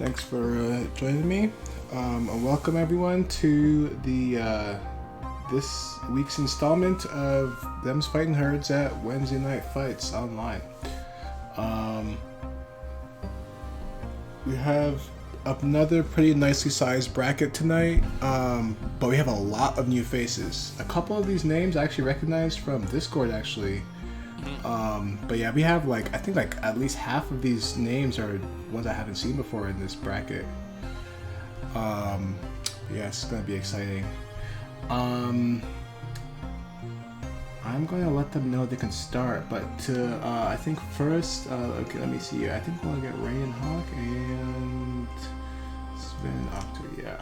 Thanks for joining me. And welcome everyone to the this week's installment of Them's Fighting Herds at Wednesday Night Fights online. We have another pretty nicely sized bracket tonight, but we have a lot of new faces. A couple of these names I actually recognized from Discord actually. But yeah, we have I think at least half of these names are ones I haven't seen before in this bracket. Yeah, it's gonna be exciting. I'm gonna let them know they can start, but I think first, okay, let me see. I think we'll get Ray and Hawk and Sven and Octo. Yeah.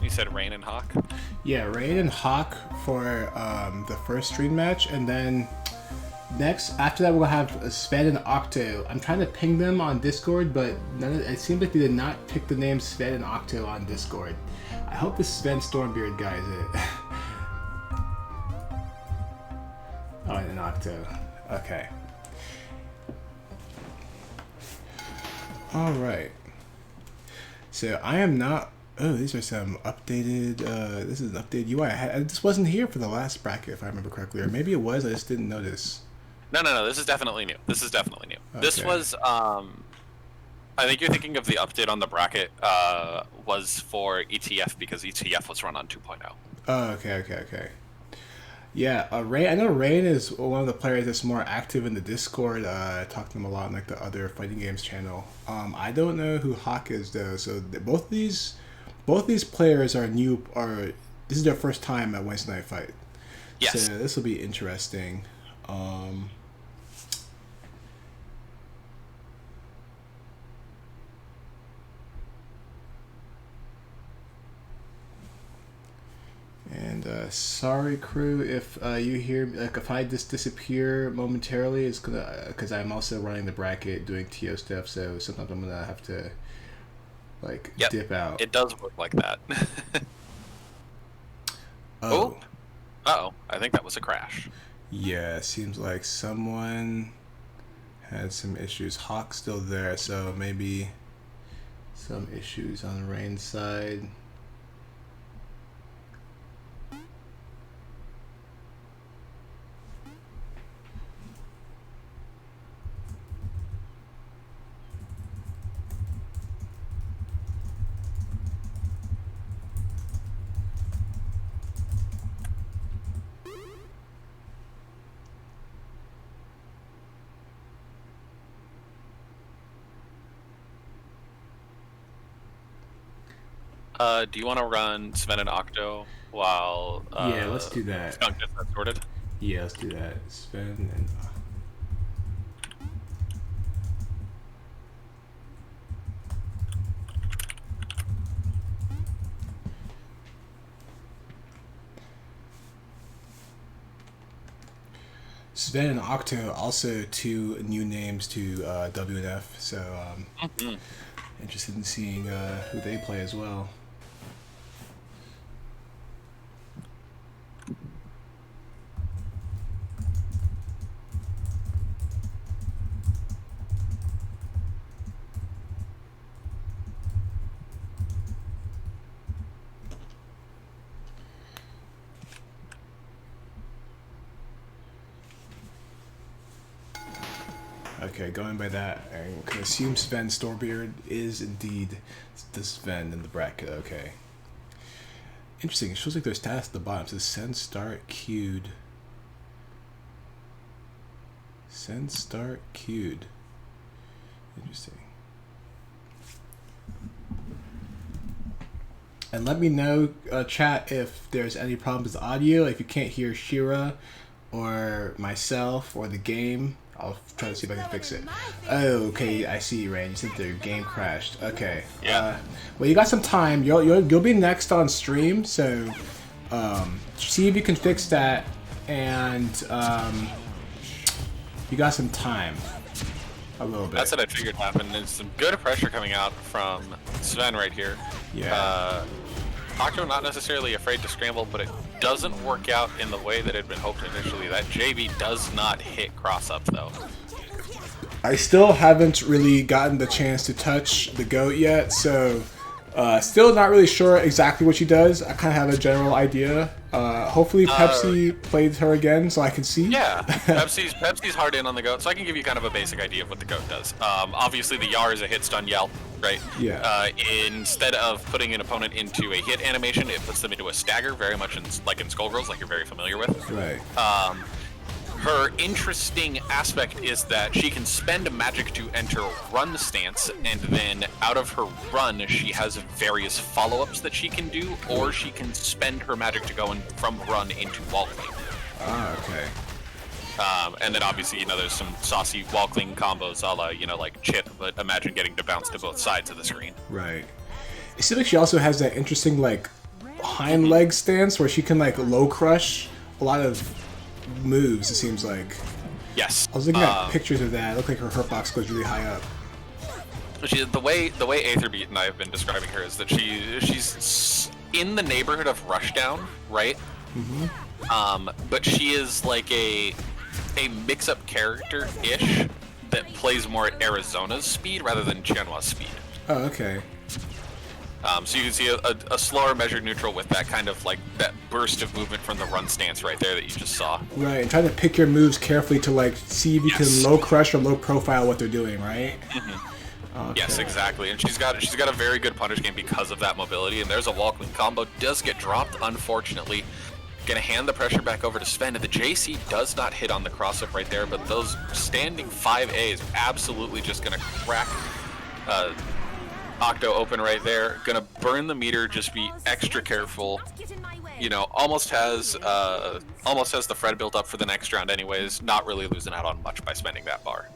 You said Rain and Hawk? Yeah, Rain and Hawk for the first stream match, and then after that we'll have Sven and Octo. I'm trying to ping them on Discord, but it seems like they did not pick the name Sven and Octo on Discord. I hope this Sven Stormbeard guy is it. Oh, and an Octo. Okay. Alright. So I am not... Oh, these are some updated... this is an updated UI. This wasn't here for the last bracket, if I remember correctly. Or maybe it was, I just didn't notice. No. This is definitely new. Okay. This was... I think you're thinking of the update on the bracket was for ETF, because ETF was run on 2.0. Oh, okay. Yeah, Rain. I know Rain is one of the players that's more active in the Discord. I talk to him a lot on the other fighting games channel. I don't know who Hawk is though. So both these players are new. This is their first time at Wednesday Night Fight. Yes. So this will be interesting. And sorry, crew, if you hear if I just disappear momentarily, it's because I'm also running the bracket, doing TO stuff. So sometimes I'm gonna have to dip out. It does work like that. Oh. Uh-oh. I think that was a crash. Yeah, seems like someone had some issues. Hawk's still there, so maybe some issues on Rain's side. Do you want to run Sven and Octo while... yeah, let's do that. Skunk gets that sorted? Yeah, let's do that. Sven and... Sven and Octo, also two new names to WNF, so interested in seeing who they play as well. Okay, going by that, I can assume Sven Stormbeard is indeed the Sven in the bracket. Okay. Interesting. It shows like there's stats at the bottom. It says send start queued. Send start queued. Interesting. And let me know, chat, if there's any problems with audio. If you can't hear Shira or myself or the game, I'll try to see if I can fix it. Oh, okay, I see, Rain. You said their game crashed. Okay. Yeah. Well, you got some time. You'll be next on stream, so see if you can fix that, and you got some time. A little bit. That's what I figured happened. There's some good pressure coming out from Sven right here. Yeah. Octo not necessarily afraid to scramble, but it doesn't work out in the way that had been hoped initially. That JB does not hit cross up though. I still haven't really gotten the chance to touch the goat yet, so still not really sure exactly what she does. I kind of have a general idea. Hopefully Pepsi played her again so I can see. Yeah, Pepsi's hard in on the goat, so I can give you kind of a basic idea of what the goat does. Obviously the Yar is a hit stun yell, right? Yeah. Instead of putting an opponent into a hit animation, it puts them into a stagger, very much like in Skullgirls, like you're very familiar with. Right. Her interesting aspect is that she can spend magic to enter run stance, and then out of her run, she has various follow-ups that she can do, or she can spend her magic to go in from run into wall cling. Ah, okay. And then obviously, there's some saucy wall cling combos a la, like Chip, but imagine getting to bounce to both sides of the screen. Right. It seems like she also has that interesting, hind leg stance where she can, low crush a lot of moves, it seems like. Yes. I was looking at pictures of that. It looked like her hurt box goes really high up. The way Aetherbeat and I have been describing her is that she's in the neighborhood of Rushdown, right? Mm-hmm. But she is like a mix-up character-ish that plays more at Arizona's speed rather than Chienua's speed. Oh, okay. So you can see a slower measured neutral with that kind of that burst of movement from the run stance right there that you just saw. Right, and try to pick your moves carefully to see if you can low crush or low profile what they're doing, right? Mm-hmm. Okay. Yes, exactly. And she's got a very good punish game because of that mobility. And there's a wall clean combo, does get dropped, unfortunately. Gonna hand the pressure back over to Sven, and the JC does not hit on the cross up right there, but those standing 5A is absolutely just gonna crack Octo open right there. Gonna burn the meter, just be extra careful. Almost has the Fred built up for the next round anyways, not really losing out on much by spending that bar.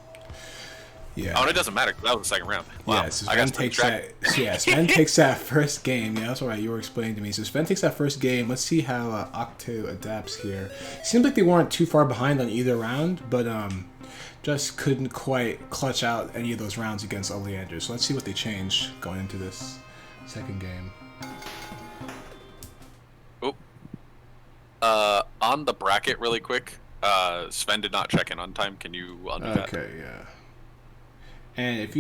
Yeah. Oh, and it doesn't matter. That was the second round. Wow. Yeah, so Sven takes that. Yeah, Sven takes that first game. Yeah, that's what you were explaining to me. So Sven takes that first game. Let's see how Octo adapts here. Seems like they weren't too far behind on either round, but just couldn't quite clutch out any of those rounds against Oleander. So let's see what they change going into this second game. Oop. On the bracket, really quick. Sven did not check in on time. Can you undo that? Okay, yeah. And if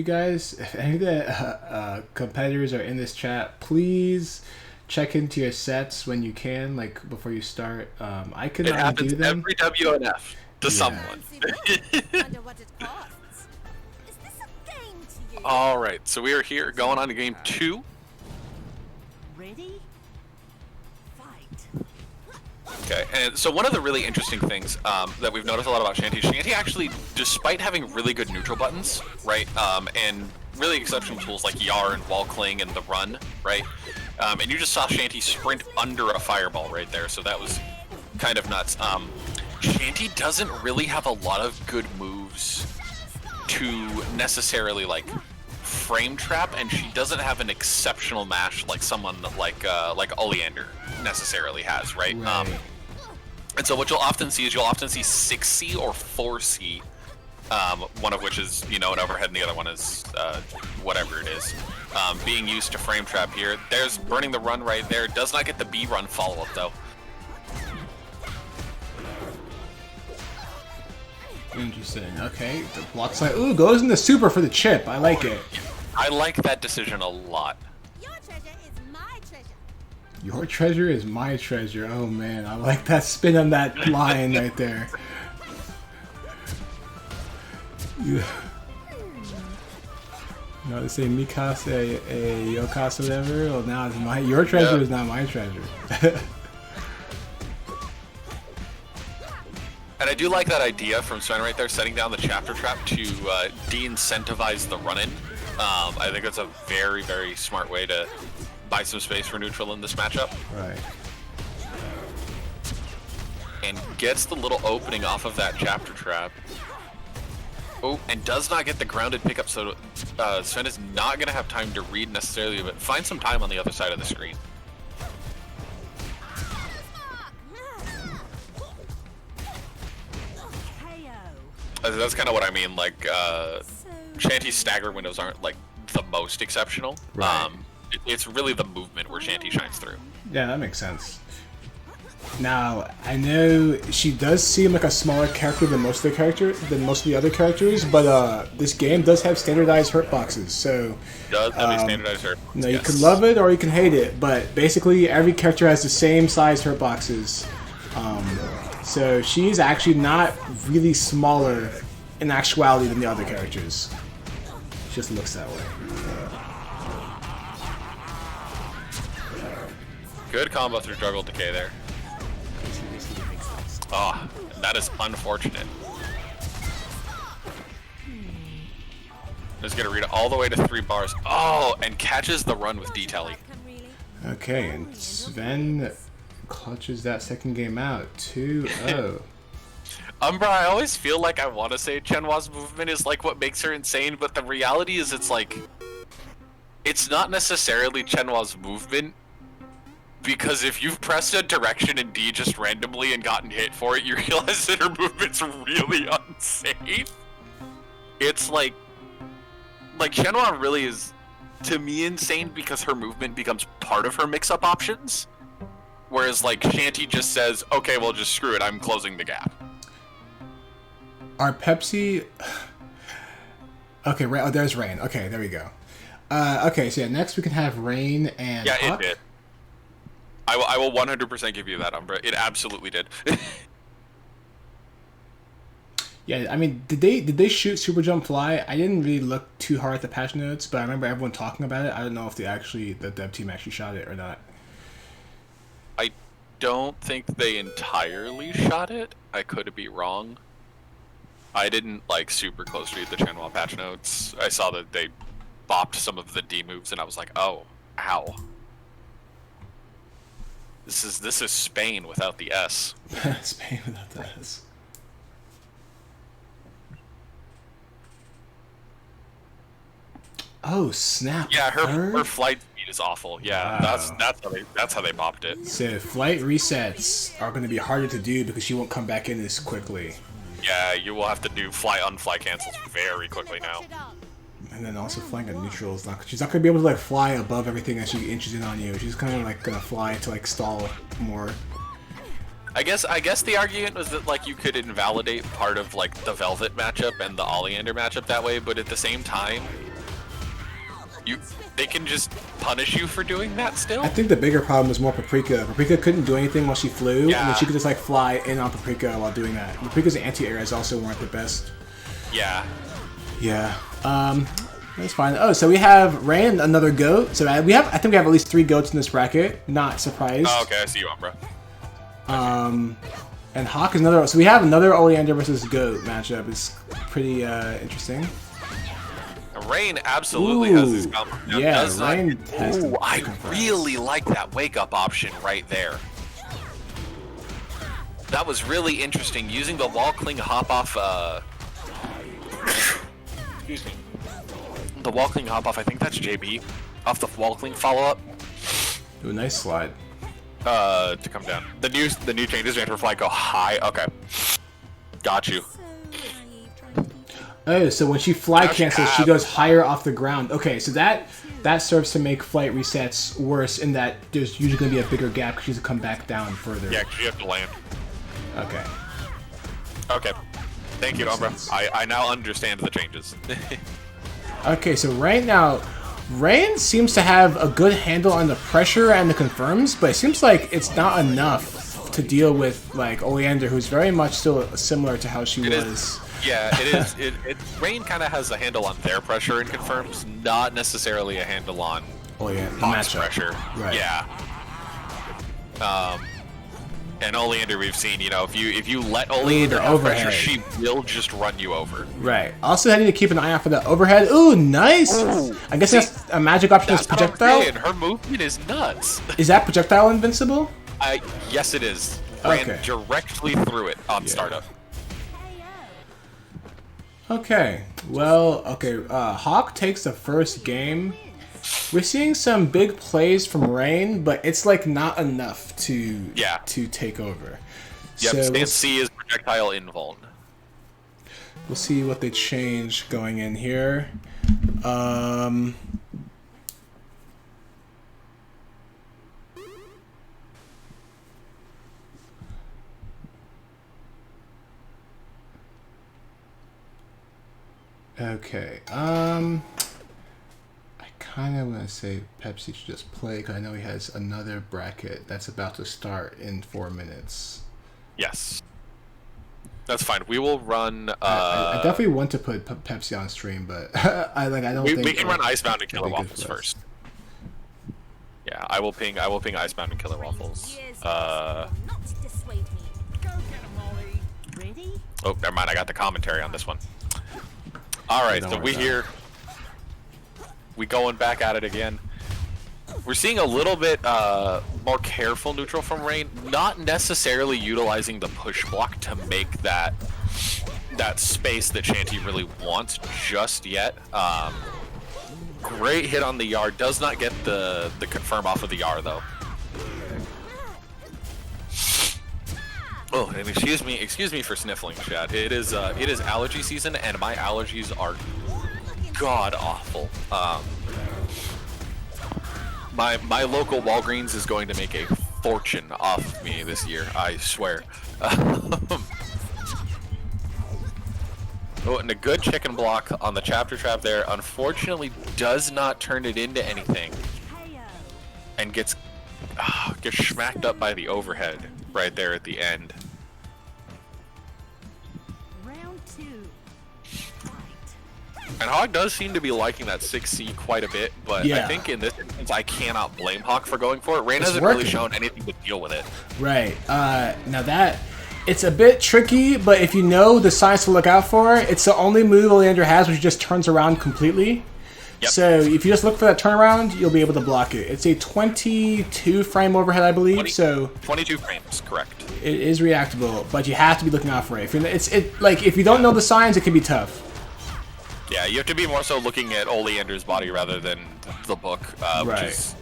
any of the competitors are in this chat, please check into your sets when you can, before you start. I could not do them. It happens every WNF to someone. All right, so we are here going on to game 2. Ready? Fight. Okay, and so one of the really interesting things that we've noticed a lot about Shanty actually, despite having really good neutral buttons, right, and really exceptional tools like Yar and Wall Cling and the Run, right, and you just saw Shanty sprint under a fireball right there, so that was kind of nuts. Shanty doesn't really have a lot of good moves to necessarily frame trap, and she doesn't have an exceptional mash like someone like Oleander necessarily has, right? And so what you'll often see is 6C or 4C, one of which is an overhead and the other one is whatever it is, being used to frame trap here. There's burning the run right there. Does not get the B run follow up though. Interesting. Okay, the block slide. Ooh, goes in the super for the chip. I like it. I like that decision a lot. Your treasure is my treasure. Your treasure is my treasure. Oh man, I like that spin on that line right there. Yeah. No, they say Mikasa, Yokasa, whatever. Well, now it's your treasure is not my treasure. And I do like that idea from Sven right there, setting down the chapter trap to de-incentivize the run-in. I think that's a very, very smart way to buy some space for neutral in this matchup. Right. And gets the little opening off of that chapter trap. Oh, and does not get the grounded pickup, so Sven is not going to have time to read necessarily, but find some time on the other side of the screen. That's kind of what I mean, like, Shanty's stagger windows aren't, like, the most exceptional. Right. It's really the movement where Shanty shines through. Yeah, that makes sense. Now, I know she does seem like a smaller character than most of the other characters, but this game does have standardized hurt boxes, so Does have a standardized hurt. you know, you can love it or you can hate it, but basically every character has the same size hurt boxes. So she's actually not really smaller in actuality than the other characters. She just looks that way. Good combo through Juggle Decay there. Oh, that is unfortunate. Just gonna read it all the way to 3 bars. Oh, and catches the run with D-Telly. Okay, and Sven clutches that second game out. 2-0. Umbra, I always feel like I want to say Chenhua's movement is like what makes her insane, but the reality is it's like... It's not necessarily Chenhua's movement, because if you've pressed a direction in D just randomly and gotten hit for it, you realize that her movement's really unsafe. It's like Chenhua really is, to me, insane because her movement becomes part of her mix-up options. Whereas, like, Shanty just says, okay, well, just screw it, I'm closing the gap. Our Pepsi... Okay, oh, there's Rain. Okay, there we go. Okay, so yeah, next we can have Rain and Yeah, Huck. it did. I will 100% give you that, Umbra. It absolutely did. Yeah, I mean, did they shoot Super Jump Fly? I didn't really look too hard at the patch notes, but I remember everyone talking about it. I don't know if the dev team actually shot it or not. I don't think they entirely shot it. I could be wrong. I didn't, like, super close read the Chenhua patch notes. I saw that they bopped some of the D moves, and I was like, oh, ow. This is Spain without the S. Spain without the S. Oh snap! Yeah, her Third? flight speed is awful. Yeah, Wow. that's how they bopped it. So flight resets are going to be harder to do because she won't come back in as quickly. Yeah, you will have to do fly-unfly cancels very quickly now. And then also flying at neutral is not. She's not gonna be able to like fly above everything as she inches in on you. She's kind of like gonna fly to like stall more. I guess the argument was that like you could invalidate part of like the Velvet matchup and the Oleander matchup that way, but at the same time, they can just punish you for doing that still. I think the bigger problem was more Paprika. Paprika couldn't do anything while she flew, and then she could just like fly in on Paprika while doing that. Paprika's anti-airs also weren't the best. Yeah. Yeah. That's fine. Oh, so we have Rain, another goat. So I think we have at least 3 goats in this bracket. Not surprised. Oh, okay, I see you, Umbra. And Hawk is another. So we have another Oleander versus goat matchup. It's pretty interesting. Rain absolutely has these combos. Now, Yeah, does not- Rain has Ooh, I different really like that wake-up option right there. That was really interesting, using the wall cling hop off, excuse me. The wall cling hop off, I think that's JB, off the wall cling follow-up. Ooh, nice slide. To come down. The new changes for flight go high. Okay. Got you. Oh, so when she fly Now she cancels, she have- goes higher off the ground. Okay, so that serves to make flight resets worse in that there's usually going to be a bigger gap because she's going to come back down further. Yeah, 'cause you have to land. Okay. Okay. Thank you, Makes Umbra. sense. I now understand the changes. Okay, so right now, Rain seems to have a good handle on the pressure and the confirms, but it seems like it's not enough to deal with like Oleander, who's very much still similar to how she was. Yeah, it is. Rain kind of has a handle on their pressure and confirms, not necessarily a handle on Oh yeah, the Hawk's matchup. pressure. Right. Yeah. And Oleander, we've seen, you know, if you let Oleander have pressure, she will just run you over. Right. Also, I need to keep an eye out for that overhead. Ooh, nice. Ooh. I guess that's a magic option. Is projectile. Her movement is nuts. Is that projectile invincible? Yes, it is. Okay. Ran directly through it on startup. Okay. Well, okay. Hawk takes the first game. We're seeing some big plays from Rain, but it's like not enough to take over. Yep, so stance C is projectile invuln. We'll see what they change going in here. Okay. I kind of want to say Pepsi should just play because I know he has another bracket that's about to start in 4 minutes. Yes. That's fine. We will run. I definitely want to put Pepsi on stream, but I don't think we can run Icebound and Killer Waffles first. Yeah, I will ping Icebound and Killer Waffles. Oh, never mind. I got the commentary on this one. All right, so we going back at it again. We're seeing a little bit more careful neutral from Rain, not necessarily utilizing the push block to make that space that Shanty really wants just yet. Great hit on the Yar, does not get the confirm off of the Yar though. Oh, and excuse me for sniffling, Chad. It is allergy season, and my allergies are god awful. My local Walgreens is going to make a fortune off of me this year, I swear. Oh, and a good chicken block on the chapter trap there. Unfortunately, does not turn it into anything, and gets smacked up by the overhead right there at the end. And Hawk does seem to be liking that 6C quite a bit, but I think in this instance I cannot blame Hawk for going for it. Rain hasn't really shown anything to deal with it. Right. Now that it's a bit tricky, but if you know the signs to look out for, it's the only move Oleander has, which just turns around completely. Yep. So if you just look for that turnaround, you'll be able to block it. It's a 22 frame overhead, I believe. 22 frames, correct. It is reactable, but you have to be looking out for it. If you don't know the signs, it can be tough. Yeah, you have to be more so looking at Oleander's body rather than the book, which is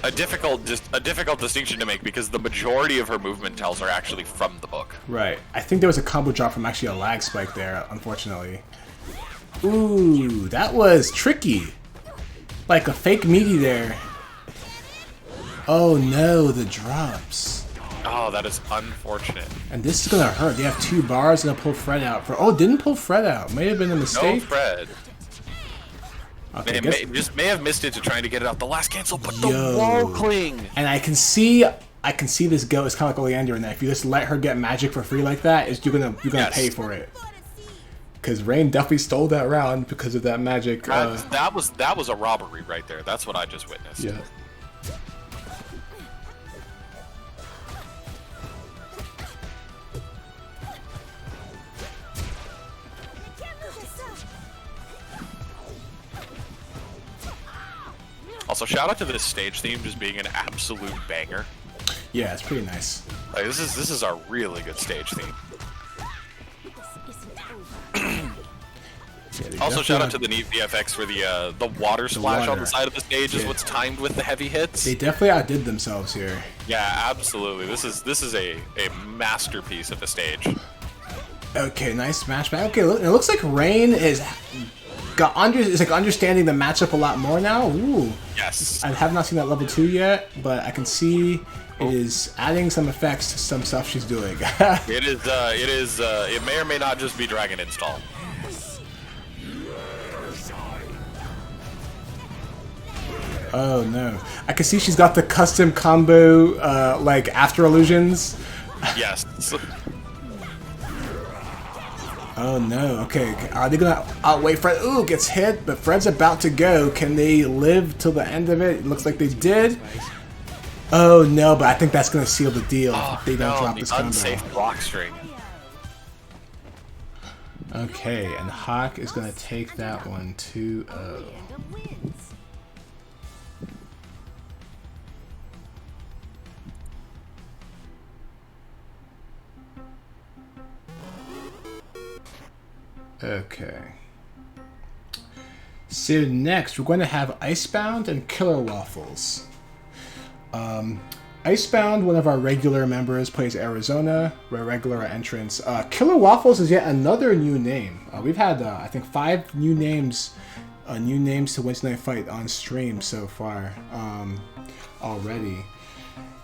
a difficult distinction to make because the majority of her movement tells are actually from the book. Right. I think there was a combo drop from actually a lag spike there, unfortunately. Ooh, that was tricky. Like a fake meaty there. Oh no, the drops. Oh, that is unfortunate. And this is gonna hurt. They have 2 bars and a pull Fred out. Didn't pull Fred out. May have been a mistake. No Fred. Okay, may have missed it to trying to get it out. The last cancel, but the wall cling. And I can see this go. It's kind of like Oleander in that. If you just let her get magic for free like that, you're gonna pay for it. Because Rain definitely stole that round because of that magic. That was a robbery right there. That's what I just witnessed. Yeah. Also, shout out to this stage theme just being an absolute banger. Yeah, it's pretty nice. Like, this is a really good stage theme. Also, shout out to the neat VFX for the water splash on the side of the stage is what's timed with the heavy hits. They definitely outdid themselves here. Yeah, absolutely. This is a masterpiece of a stage. Okay, nice smash back. Okay, it looks like Rain is understanding the matchup a lot more now. Ooh. Yes. I have not seen that level 2 yet, but I can see it is adding some effects to some stuff she's doing. It may or may not just be Dragon install. Oh no. I can see she's got the custom combo like after illusions. Yes. Oh no, okay. Are they gonna outweigh Fred? Ooh, gets hit, but Fred's about to go. Can they live till the end of it? It looks like they did. Oh no, but I think that's gonna seal the deal if they don't No, drop the this combo. unsafe block string. Okay, and Hawk is gonna take that one 2-0. Amanda wins. Okay. So next, we're going to have Icebound and Killer Waffles. Icebound, one of our regular members, plays Arizona. We're a regular entrance. Killer Waffles is yet another new name. We've had, I think, 5 new names to Wednesday Night Fight on stream so far already.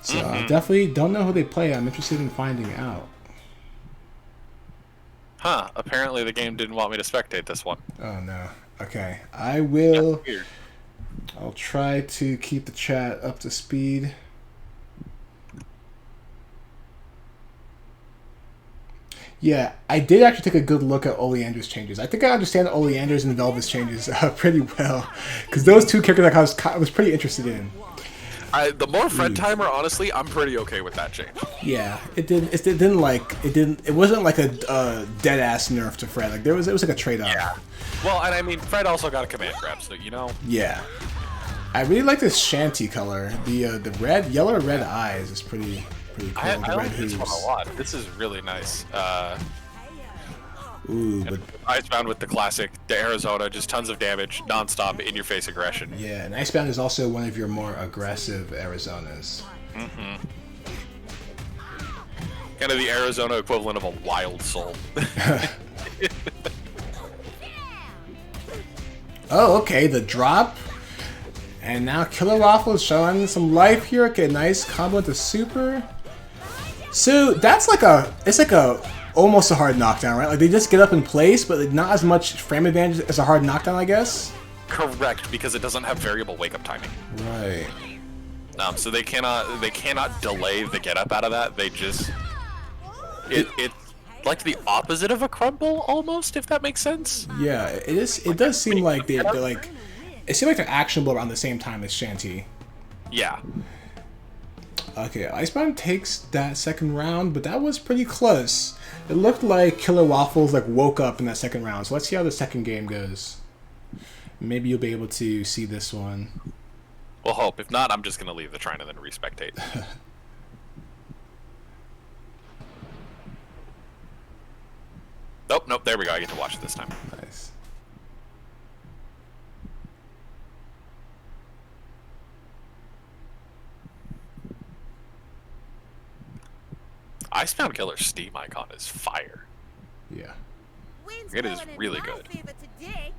So definitely don't know who they play. I'm interested in finding out. Huh, apparently the game didn't want me to spectate this one. Oh no. Okay, I will. That's weird. I'll try to keep the chat up to speed. Yeah, I did actually take a good look at Oleander's changes. I think I understand Oleander's and Velvet's changes pretty well, because those two characters I was pretty interested in. The more friend timer, honestly, I'm pretty okay with that change. Yeah, it wasn't like a dead ass nerf to Fred. Like it was like a trade off. Yeah. Well, and I mean, Fred also got a command grab, so you know. Yeah. I really like this shanty color. The yellow red eyes is pretty cool. I The red like this one hooves. a lot. This is really nice. Ooh, but Icebound with the classic, the Arizona, just tons of damage, non-stop, in-your-face aggression. yeah, and Icebound is also one of your more aggressive Arizonas. Kind of the Arizona equivalent of a wild soul. Oh, okay, the drop. And now Killer Waffle is showing some life here. Okay, nice combo with the super. So that's it's like a almost a hard knockdown, right? Like they just get up in place, but like not as much frame advantage as a hard knockdown, I guess. Correct, because it doesn't have variable wake-up timing. Right. So they cannot delay the get up out of that. They just it's like the opposite of a crumble almost, if that makes sense. Yeah, it is. It does seem like they're like. It seems like they're actionable around the same time as Shanty. Yeah. Okay, Icebound takes that second round, but that was pretty close. It looked like Killer Waffles like woke up in that second round. So let's see how the second game goes. Maybe you'll be able to see this one. We'll hope. If not, I'm just gonna leave the train and then respectate. Nope. There we go. I get to watch it this time. Nice. Icebound Killer's Steam icon is fire. Yeah. Wind's It is blowing in really my good. favor today.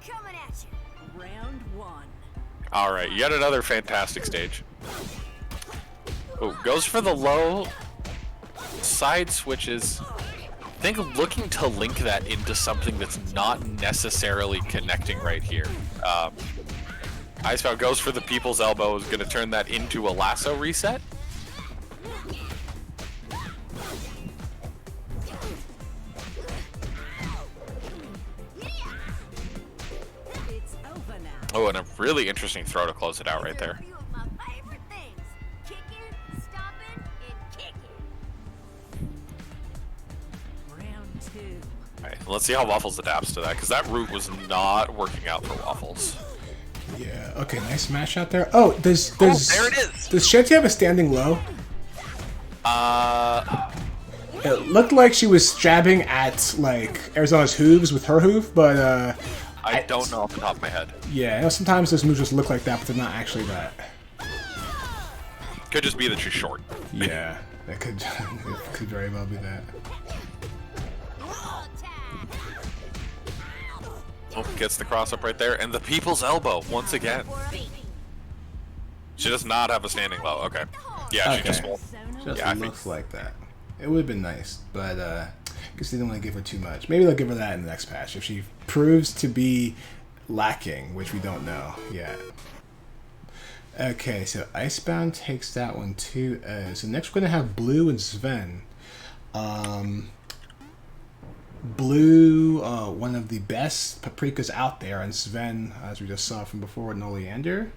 Coming at you. Round 1. All right, yet another fantastic stage. Oh, goes for the low side switches. I think looking to link that into something that's not necessarily connecting right here. Icebound goes for the people's elbow, is going to turn that into a lasso reset. It's over now. Oh, and a really interesting throw to close it out right there. A few of my favorite things. Kicking, stopping, and kicking. Round 2. All right, let's see how Waffles adapts to that, because that route was not working out for Waffles. Yeah. Okay. Nice smash out there. Oh, there's. there it is. Does Shanty have a standing low? It looked like she was jabbing at like Arizona's hooves with her hoof, but I don't know off the top of my head. yeah, you know, sometimes those moves just look like that, but they're not actually that. Could just be that she's short. Yeah, that could it could very well be that. Oh, gets the cross up right there, and the people's elbow once again. She does not have a standing low. Okay. Yeah, she just Okay. won't. Just Yeah, I think- looks like that. It would have been nice, but I guess they didn't want to give her too much. Maybe they'll give her that in the next patch if she proves to be lacking, which we don't know yet. Okay, so Icebound takes that one too. So next we're gonna have Blue and Sven. Blue, one of the best paprikas out there, and Sven, as we just saw from before, with Oleander.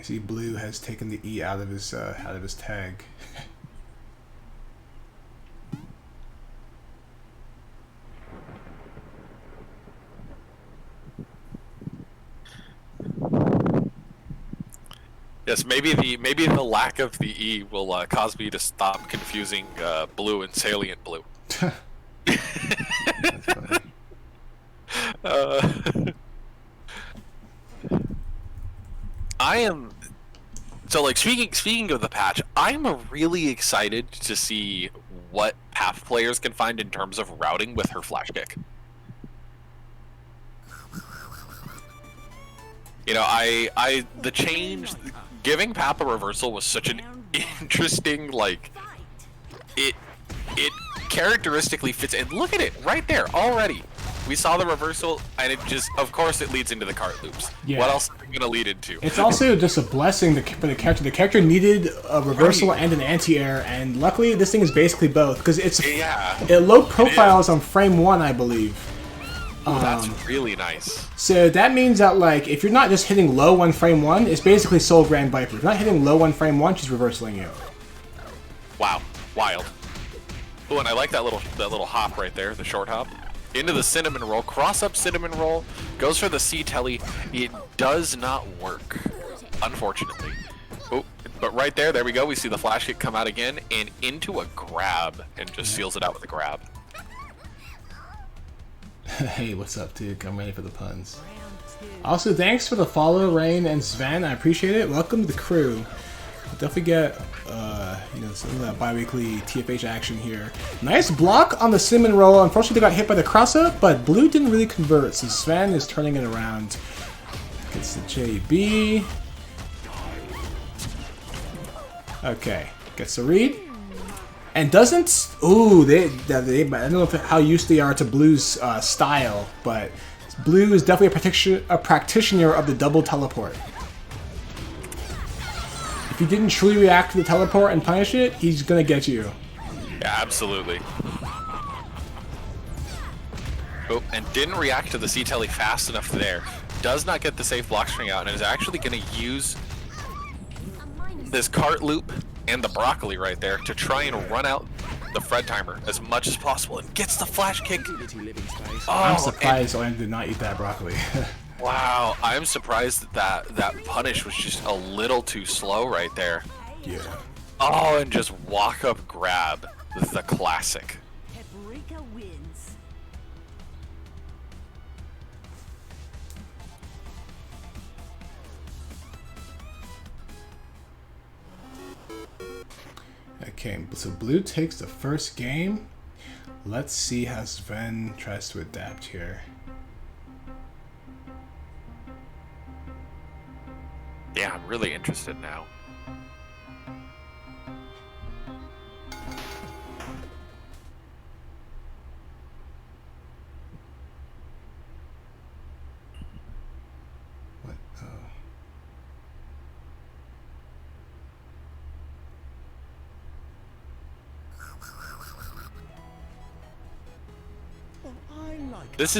I see Blue has taken the E out of his tag. Yes, maybe the lack of the E will cause me to stop confusing Blue and Salient Blue. That's funny. I am so like speaking of the patch, I'm really excited to see what path players can find in terms of routing with her flash kick. You know, the change, giving Pap a reversal was such an interesting, like, it characteristically fits, and look at it, right there, already. We saw the reversal, and it just, of course, it leads into the cart loops. Yeah. What else is it going to lead into? It's also just a blessing for the character. The character needed a reversal Right. and an anti-air, and luckily this thing is basically both, because Yeah. it low profiles on frame 1, I believe. Ooh, that's really nice. So that means that, like, if you're not just hitting low on frame 1, it's basically Soul Grand Viper. If you're not hitting low on frame 1, she's reversaling you. Wow, wild. Oh, and I like that little hop right there, the short hop. Into the cinnamon roll, cross up cinnamon roll, goes for the C telly. It does not work, unfortunately. Oh, but right there, there we go. We see the flash kick come out again and into a grab, and just seals it out with a grab. Hey, what's up, dude? I'm ready for the puns. Also, thanks for the follow, Rain and Sven. I appreciate it. Welcome to the crew. We'll definitely get, some of that bi-weekly TFH action here. Nice block on the cinnamon roll. Unfortunately, they got hit by the cross-up, but Blue didn't really convert, so Sven is turning it around. Gets the JB. Okay, gets the read. And doesn't... Ooh, I don't know how used they are to Blue's style, but Blue is definitely a practitioner of the double teleport. If he didn't truly react to the teleport and punish it, he's gonna get you. Yeah, absolutely. Oh, and didn't react to the C telly fast enough there. Does not get the safe block string out, and is actually going to use this cart loop and the broccoli right there to try and run out the Fred timer as much as possible, and gets the flash kick. Oh, I'm surprised Owen did not eat that broccoli. Wow, I'm surprised that punish was just a little too slow right there. Yeah. Oh, and just walk up grab, the classic. Paprika wins. Okay, so Blue takes the first game. Let's see how Sven tries to adapt here. Yeah, I'm really interested now. What? Oh. This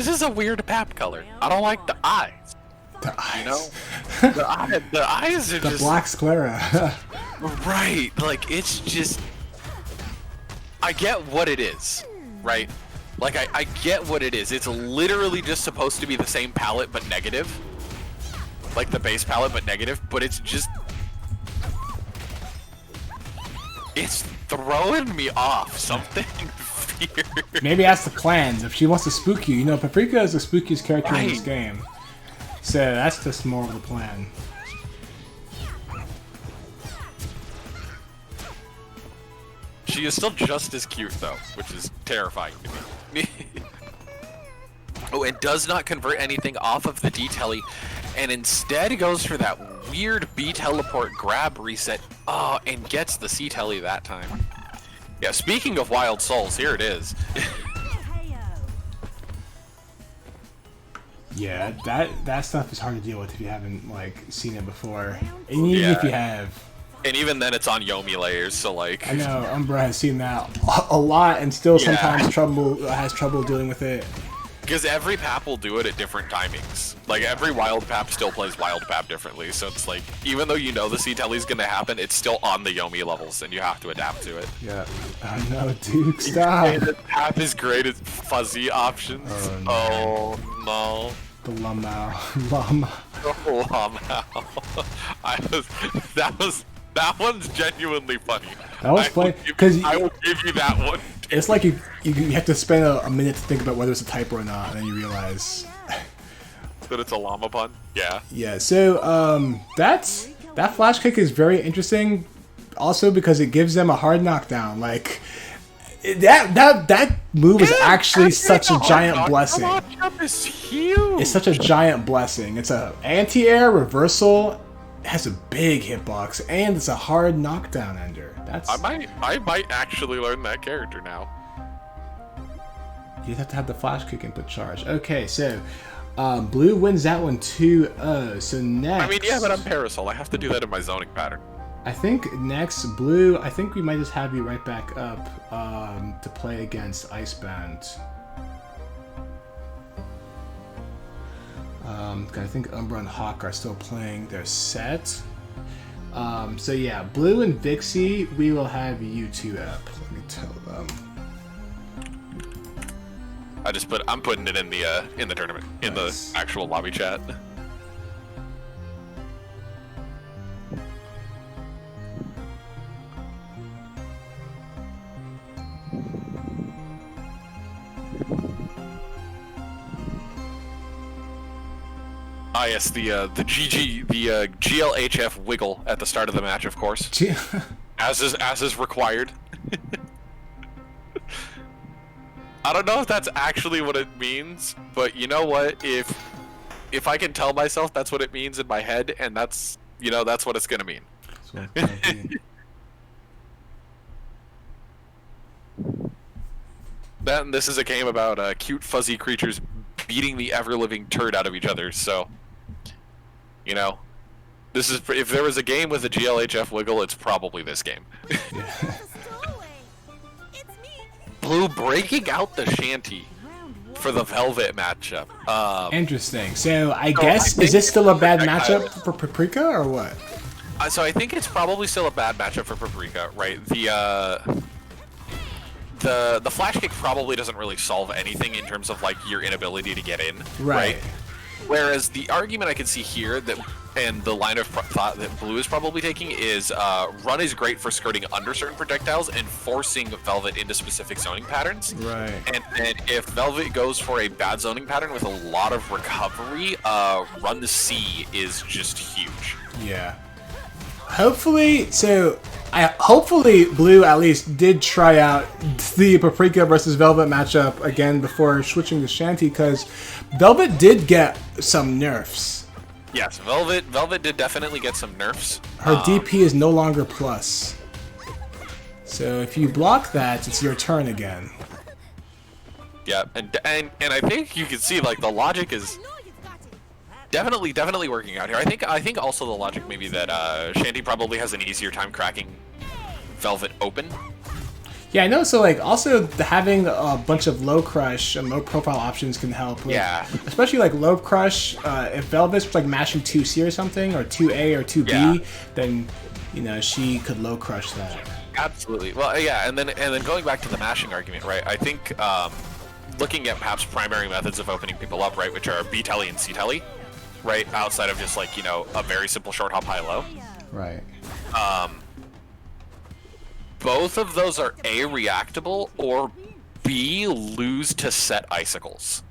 is a weird pap color. I don't like the eyes. The eyes. You know, the eyes are The just black sclera. right. Like it's just. I get what it is, right? Like I get what it is. It's literally just supposed to be the same palette but negative, like the base palette but negative. But it's just. It's throwing me off something. Maybe ask the clans if she wants to spook you. You know, Paprika is the spookiest character in this Right. game. So that's just more of the plan. She is still just as cute though, which is terrifying to me. Oh, and does not convert anything off of the D telly, and instead goes for that weird B teleport grab reset. Oh, and gets the C telly that time. Yeah, speaking of wild souls, here it is. Yeah, that stuff is hard to deal with if you haven't like seen it before, and even if you have. And even then, it's on Yomi layers, so like. I know Umbra has seen that a lot, and still Yeah. sometimes has trouble dealing with it. Because every pap will do it at different timings. Like, every wild pap still plays wild pap differently, so it's like, even though you know the C-Telly's gonna happen, it's still on the Yomi levels, and you have to adapt to it. Yeah. Oh no, Duke, stop. And the pap is great at fuzzy options. Oh, no. The Lamau. Llama. Oh, that one's genuinely funny. That was funny, because I will give you that one. it's like you have to spend a minute to think about whether it's a typo or not, and then you realize That it's a llama pun? Yeah. Yeah, so that flash kick is very interesting, also because it gives them a hard knockdown. Like that move is actually such a giant blessing. Is huge. It's such a giant blessing. It's a anti-air reversal, it has a big hitbox, and it's a hard knockdown ender. That's I might actually learn that character now. You'd have to have the flash kick input charge. Okay, so Blue wins that one 2-0. So next, I mean, yeah, but I'm Parasol. I have to do that in my zoning pattern. I think next, Blue, I think we might just have you right back up to play against Icebound. I think Umbra and Hawk are still playing their set. So yeah, Blue and Vixie, we will have you two up. Let me tell them. I'm putting it in the tournament, in the actual lobby chat. Ah, yes, the GLHF wiggle at the start of the match, of course, as is required. I don't know if that's actually what it means, but you know what? If I can tell myself that's what it means in my head, and that's what it's gonna mean. That and this is a game about cute fuzzy creatures beating the ever-living turd out of each other. So, this is if there was a game with a GLHF wiggle, it's probably this game. Blue breaking out the shanty for the Velvet matchup. Interesting. So I guess is this still a bad matchup for Paprika or what? So I think it's probably still a bad matchup for Paprika, right? The flash kick probably doesn't really solve anything in terms of like your inability to get in, right? Whereas the argument I can see here and the line of thought that Blue is probably taking is Run is great for skirting under certain projectiles and forcing Velvet into specific zoning patterns. Right. And if Velvet goes for a bad zoning pattern with a lot of recovery, Run C is just huge. Yeah. Hopefully Blue at least did try out the Paprika versus Velvet matchup again before switching to Shanty, because Velvet did get some nerfs. Yes, Velvet did definitely get some nerfs. Her DP is no longer plus. So if you block that, it's your turn again. Yeah, and I think you can see like the logic is definitely working out here. I think also the logic maybe that Shanty probably has an easier time cracking Velvet open. Yeah, I know. So like also having a bunch of low crush and low profile options can help. Like, yeah. Especially like low crush. If Velvet's like mashing 2C or something, or 2A or 2B, then she could low crush that. Absolutely. Well, yeah, and then going back to the mashing argument, right? I think looking at perhaps primary methods of opening people up, right, which are B telly and C telly, right, outside of just like a very simple short hop high low. Right. Both of those are A, reactable, or B, lose to set icicles.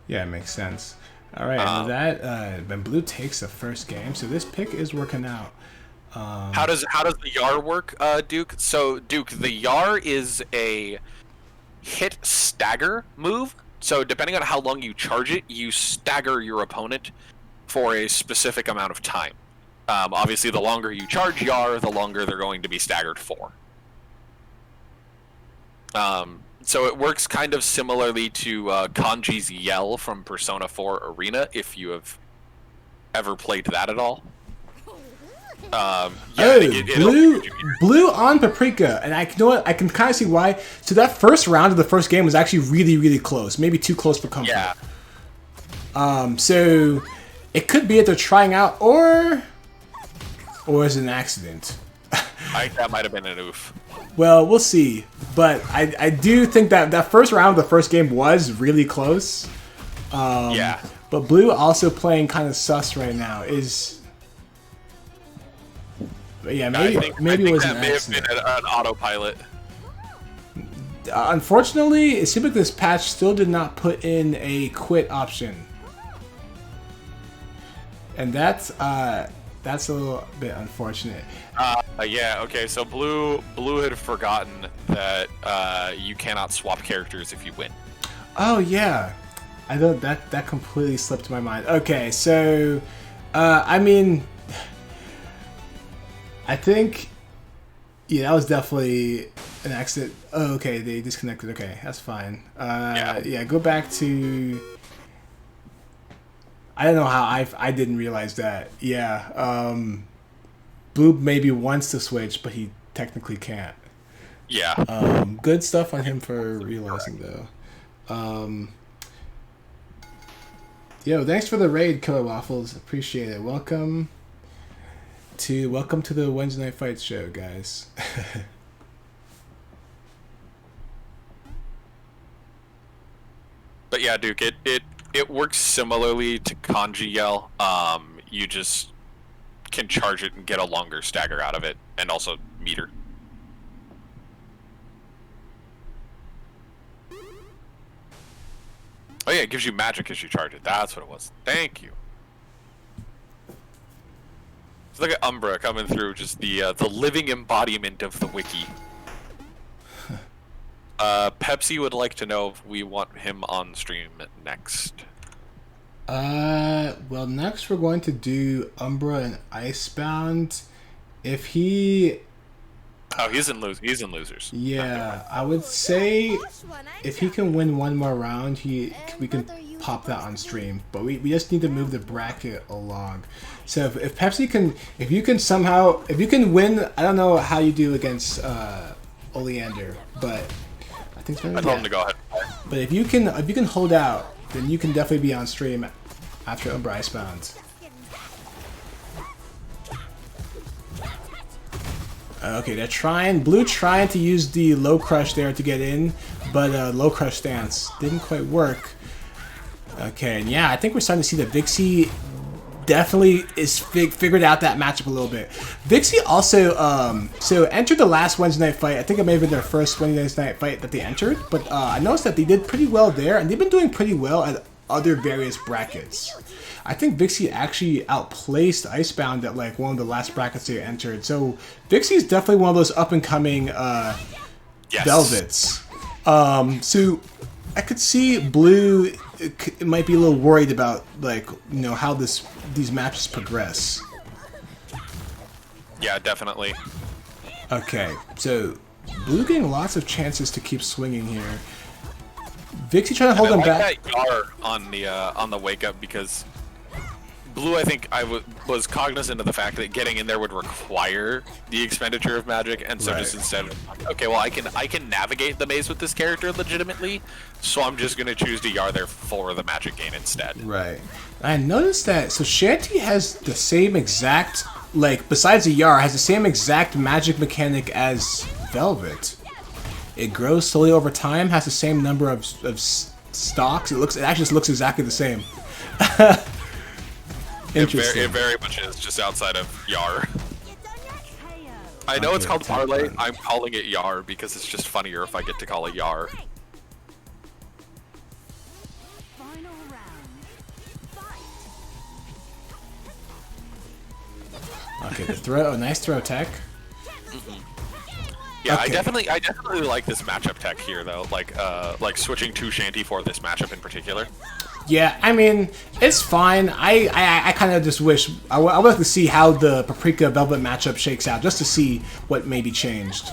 Yeah, it makes sense. All right, and with that, then Blue takes the first game, so this pick is working out. How does the Yar work, Duke? So, Duke, the Yar is a hit stagger move. So, depending on how long you charge it, you stagger your opponent for a specific amount of time. Obviously, the longer you charge Yar, the longer they're going to be staggered for. So it works kind of similarly to Kanji's Yell from Persona 4 Arena, if you have ever played that at all. Yeah, Oh, blue on Paprika, and you know what? I can kind of see why. So that first round of the first game was actually really, really close. Maybe too close for comfort. Yeah. So it could be that they're trying out, or is it an accident? I think that might have been an oof. Well, we'll see. But I do think that that first round of the first game was really close. Yeah. But blue also playing kind of sus right now is. But yeah, maybe I think it was that an may have accident. been an autopilot. Unfortunately, it seems like this patch still did not put in a quit option, and that's a little bit unfortunate. Yeah. Okay. So blue had forgotten that you cannot swap characters if you win. Oh yeah, I don't that completely slipped my mind. Okay, so I mean, I think that was definitely an accident. Oh, okay, they disconnected. Okay, that's fine. Yeah, go back to. I don't know how I didn't realize that. Yeah, blue maybe wants to switch, but he technically can't. Yeah. Good stuff on him for realizing though. Yo, thanks for the raid, Killer Waffles. Appreciate it. Welcome to the Wednesday Night Fights show, guys. But yeah, Duke, it works similarly to Kanji Yell. You just can charge it and get a longer stagger out of it, and also meter. Oh yeah, it gives you magic as you charge it. That's what it was. Thank you. So look at Umbra coming through, just the living embodiment of the wiki. Pepsi would like to know if we want him on stream next. Well, next we're going to do Umbra and Icebound. If he, Oh, he's in losers. yeah, I would say if he can win one more round, we can pop that on stream. But we just need to move the bracket along. So if Pepsi can, if you can win, I don't know how you do against Oleander, but I think it's I told him to go ahead. But if you can hold out, then you can definitely be on stream after Umbra Icebound. Okay, they're blue trying to use the low crush there to get in, but low crush stance didn't quite work. Okay, and yeah, I think we're starting to see that Vixie definitely is figured out that matchup a little bit. Vixie also so entered the last Wednesday night fight. I think it may have been their first Wednesday night fight that they entered, but I noticed that they did pretty well there, and they've been doing pretty well at other various brackets. I think Vixie actually outplaced Icebound at like one of the last brackets they entered. So Vixie is definitely one of those up and coming Yes. Velvets. So I could see blue it might be a little worried about like how these matches progress. Yeah, definitely. Okay, so blue getting lots of chances to keep swinging here. Vixie trying to hold him back. I like that Yar on the wake up because blue, I think was cognizant of the fact that getting in there would require the expenditure of magic, and so just instead of, okay, well I can navigate the maze with this character legitimately, so I'm just gonna choose to Yar there for the magic gain instead. Right. I noticed that so Shanty has the same exact besides the Yar has the same exact magic mechanic as Velvet. It grows slowly over time, has the same number of stalks. It actually just looks exactly the same. Interesting. It very much is, just outside of Yar. I know it's called Parlay. I'm calling it Yar because it's just funnier if I get to call it Yar. Final round. Fight. Okay, the throw, nice throw tech. Yeah, Okay. I definitely like this matchup tech here though. Like switching to Shanty for this matchup in particular. Yeah, I mean, it's fine. I kind of just wish I would like to see how the Paprika Velvet matchup shakes out, just to see what maybe changed.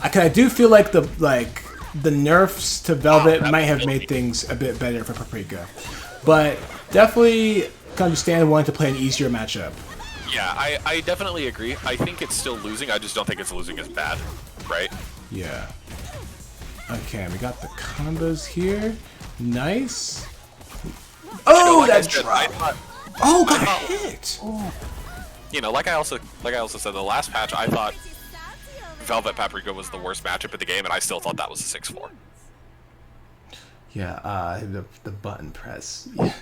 I do feel like the nerfs to Velvet might have made things a bit better for Paprika, but definitely can understand wanting to play an easier matchup. Yeah, I definitely agree. I think it's still losing. I just don't think it's losing as bad, right? Yeah. Okay, we got the combos here. Nice. Oh, like I that said, drop. Oh, got hit. You know, like I also said, the last patch, I thought Velvet Paprika was the worst matchup in the game, and I still thought that was a 6-4. Yeah, the button press. Yeah.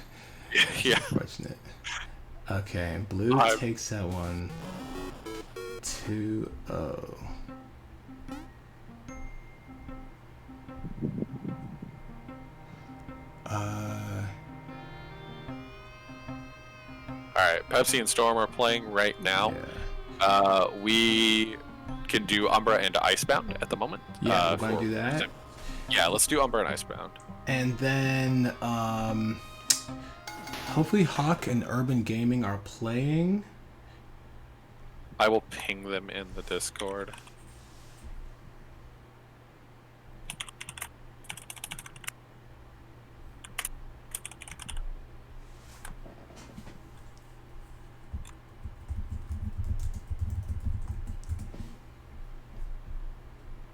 Yeah. Unfortunate. Okay, blue takes that one. 2-0. Alright, Pepsi and Storm are playing right now. Yeah. We can do Umbra and Icebound at the moment. Yeah, we're going to do that. Yeah, let's do Umbra and Icebound. And then, hopefully Hawk and Urban Gaming are playing. I will ping them in the Discord.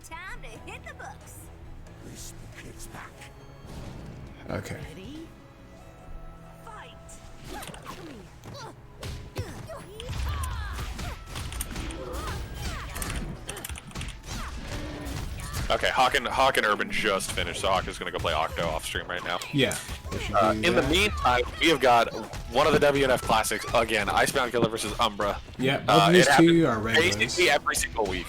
Time to hit the books. Okay. Ready? Fight. Come here. Okay, Hawk and Urban just finished, so Hawk is going to go play Octo off stream right now. Yeah. In the meantime, we have got one of the WNF classics again: Icebound Killer versus Umbra. Yeah, both these two are regulars. Basically every single week.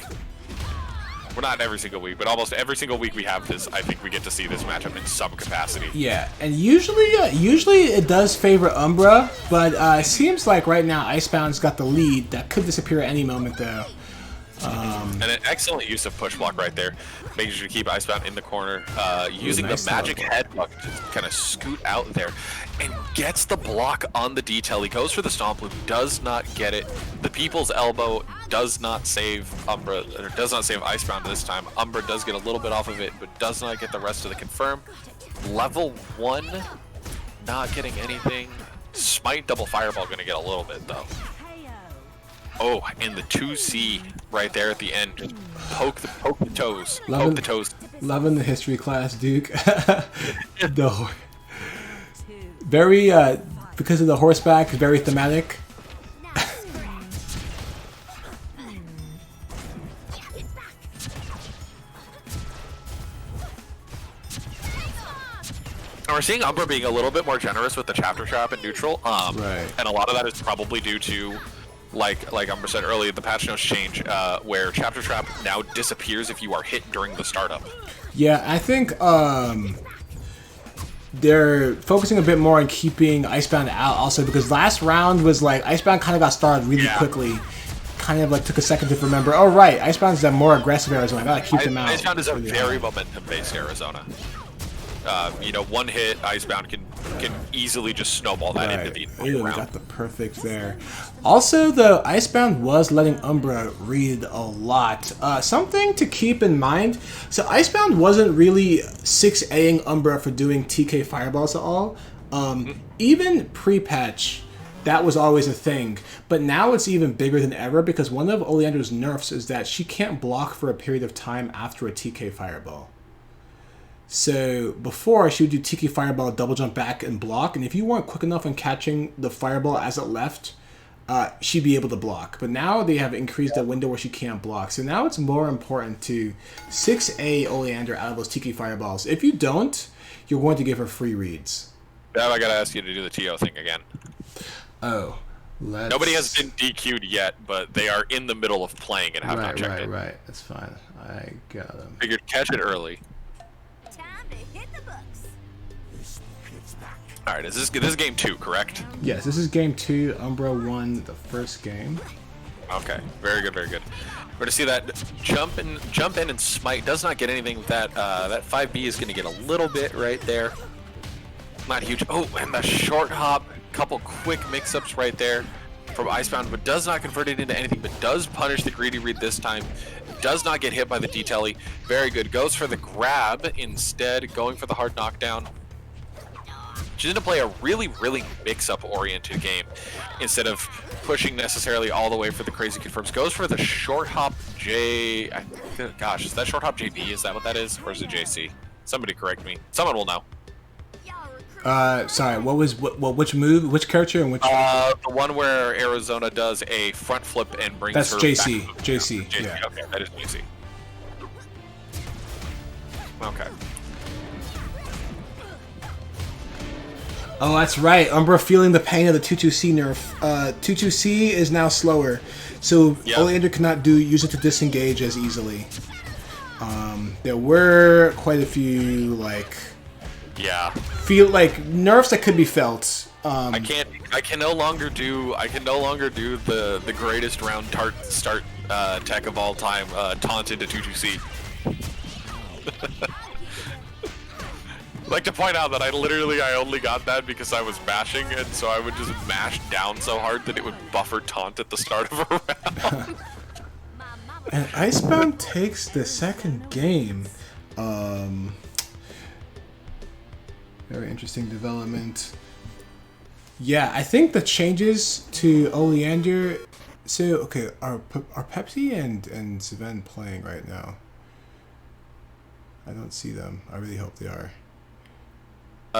Well, not every single week, but almost every single week we have this. I think we get to see this matchup in some capacity. Yeah, and usually it does favor Umbra, but it seems like right now Icebound's got the lead. That could disappear at any moment, though. And an excellent use of push block right there, making sure to keep Icebound in the corner, using nice the magic teleport. headbutt to kind of scoot out there, and gets the block on the detail. He goes for the stomp loop, does not get it. The People's Elbow does not save Umbra, or does not save Icebound this time. Umbra does get a little bit off of it, but does not get the rest of the confirm. Level 1, not getting anything. Smite double fireball gonna get a little bit though. Oh, and the 2C right there at the end. Just poke the toes. Poke the toes. Loving the history class, Duke. The very because of the horseback, very thematic. And we're seeing Umbra being a little bit more generous with the chapter trap and neutral. Right. And a lot of that is probably due to, like Umbra said earlier, the patch notes change, where chapter trap now disappears if you are hit during the startup. Yeah, I think they're focusing a bit more on keeping Icebound out also because last round was like Icebound kind of got started really quickly. Kind of like took a second to remember, oh right, Icebound's that more aggressive Arizona. I gotta keep them out. Icebound is a very momentum-based Arizona. You know, one hit, Icebound can easily just snowball that into the Ew, round. got the perfect there. Also, the Icebound was letting Umbra read a lot. Something to keep in mind. So Icebound wasn't really 6Aing Umbra for doing TK fireballs at all. Even pre-patch, that was always a thing. But now it's even bigger than ever because one of Oleander's nerfs is that she can't block for a period of time after a TK fireball. So before, she would do Tiki Fireball, double jump back and block, and if you weren't quick enough in catching the fireball as it left, she'd be able to block. But now they have increased the window where she can't block. So now it's more important to 6A Oleander out of those Tiki Fireballs. If you don't, you're going to give her free reads. Now I gotta ask you to do the TO thing again. Oh. Nobody has been DQ'd yet, but they are in the middle of playing and have not checked it. Right. That's fine. I got them. Figured catch it early. Time to hit the books. All right, this is game 2, correct? Yes, this is game 2. Umbra won the first game. Okay, very good, very good. We're gonna see that jump in and smite does not get anything. That 5B is gonna get a little bit right there. Not huge. Oh, and the short hop, couple quick mix-ups right there from Icebound, but does not convert it into anything, but does punish the greedy read this time. Does not get hit by the D-Telly. Very good. Goes for the grab instead, going for the hard knockdown. choosing to play a really, really mix-up oriented game instead of pushing necessarily all the way for the crazy confirms. Goes for the short hop J. Gosh, is that short hop JB? Is that what that is, or is it JC? Somebody correct me. Someone will know. Sorry. Which move? Which character and which? The one where Arizona does a front flip and brings That's her JC. back. JC. JC. Yeah. Okay, that is JC. Okay. Oh, that's right. Umbra feeling the pain of the 2-2C nerf. 2-2C is now slower, so Yep. Oleander cannot use it to disengage as easily. There were quite a few Yeah. nerfs that could be felt. I can no longer do the greatest round start tech of all time, taunt into 2-2C. I'd like to point out that I only got that because I was mashing, and so I would just mash down so hard that it would buffer taunt at the start of a round. And Icebound takes the second game. Very interesting development. Yeah, I think the changes to Oleander. So okay, are Pepsi and Sven playing right now? I don't see them. I really hope they are.